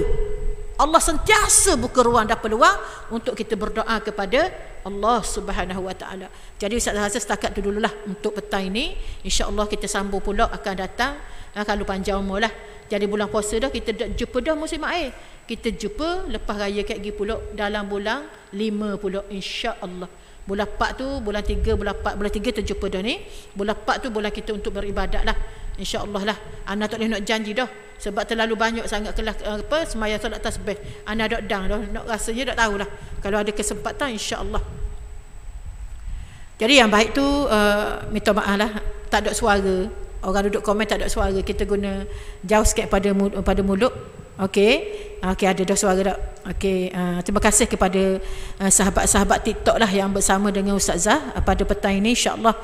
Allah sentiasa buka ruang dan peluang untuk kita berdoa kepada Allah Subhanahu wa Ta'ala. Jadi Ustaz rasa setakat tu dululah untuk petang ini. InsyaAllah kita sambung pula akan datang kalau panjang umur lah. Jadi bulan puasa dah kita jumpa dah muslimat Kita jumpa lepas raya kat gi pula dalam bulan 5 pula insya-Allah. Bulan 4 tu, bulan 3, bulan 4, bulan 3 kita jumpa dah ni. Bulan 4 tu bulan kita untuk beribadat lah. Insya-Allah lah. Ana tak boleh nak janji dah sebab terlalu banyak sangat kelas sembahyang solat tasbih. Ana dak dang dah, nak rasanya dak tahulah. Kalau ada kesempatan insya-Allah. Jadi yang baik tu minta maaf lah tak ada suara. Orang duduk komen tak ada suara. Kita guna jauh sikit pada mulut. Okey. Okey, ada dah suara dah. Okey, terima kasih kepada sahabat-sahabat TikTok lah yang bersama dengan Ustazah pada petang ini. InsyaAllah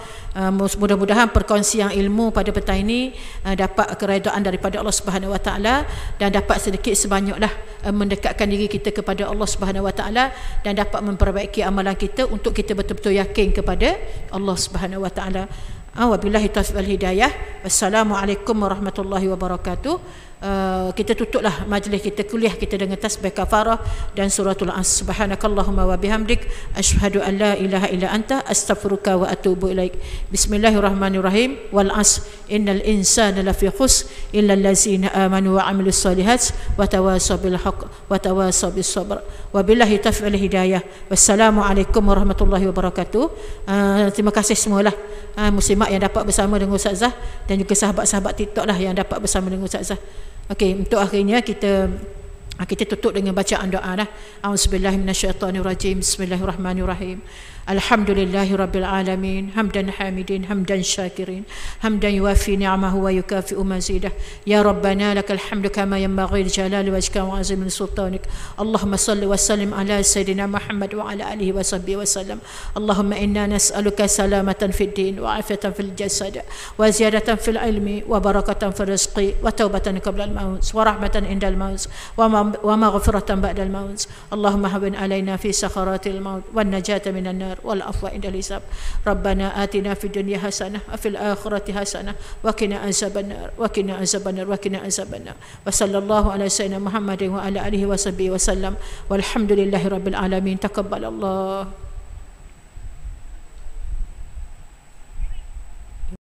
mudah-mudahan perkongsian ilmu pada petang ini dapat keredaan daripada Allah Subhanahu Wa Taala dan dapat sedikit sebanyaklah mendekatkan diri kita kepada Allah Subhanahu Wa Taala dan dapat memperbaiki amalan kita untuk kita betul-betul yakin kepada Allah Subhanahu Wa Taala. Wabillahi taufiq wal hidayah. Wassalamualaikum warahmatullahi wabarakatuh. Kita tutuplah majlis kita, kuliah kita dengan tasbih kafarah dan suratul As. Subhanakallahumma wa bihamdik asyhadu an la ilaha illa anta astaghfiruka wa atubu ilaik. Bismillahirrahmanirrahim. Wal as innal insana lafi khusr illa allazina amanu wa amilus solihat wa tawasaw bil haqq wa tawasaw bis sabr. Wabillahi taufiq wal hidayah. Wassalamualaikum warahmatullahi wabarakatuh. Terima kasih semualah muslimat yang dapat bersama dengan Ustazah dan juga sahabat-sahabat TikTok lah yang dapat bersama dengan Ustazah. Okey, untuk akhirnya kita tutup dengan bacaan doa dah. Auzubillahi minasyaitonirrajim. Bismillahirrahmanirrahim. Alhamdulillahirabbil alamin, hamdan hamidin, hamdan syakirin, hamdan yuwafi ni'amahu wa yukafi'u mazidah. Ya Rabbana lakal hamdu kama yanbaghi li jalali wajhika wa 'azimi sultanik. Allahumma salli wa sallim ala sayidina Muhammad wa ala alihi wa sahbihi wa sallam. Allahumma inna nas'aluka salamatan fid din wa 'afiyatan fil jasad wa ziyadatan fil ilmi wa barakatan fil rizqi wa taubatan qabla al maut wa rahmatan indal maut wa maghfiratan ba'da al maut. Allahumma hawwin alaina fi sakharatil maut wan najata minan nar wal afwa indal hisab. Rabbana atina fid dunya hasanah wa fil akhirati hasanah wa qina azabannar wa qina azabannar wa qina azabannar. Wa sallallahu ala sayyidina Muhammadin wa ala alihi wa sahbihi wa sallam. Walhamdulillahirabbil alamin. Taqabbalallah.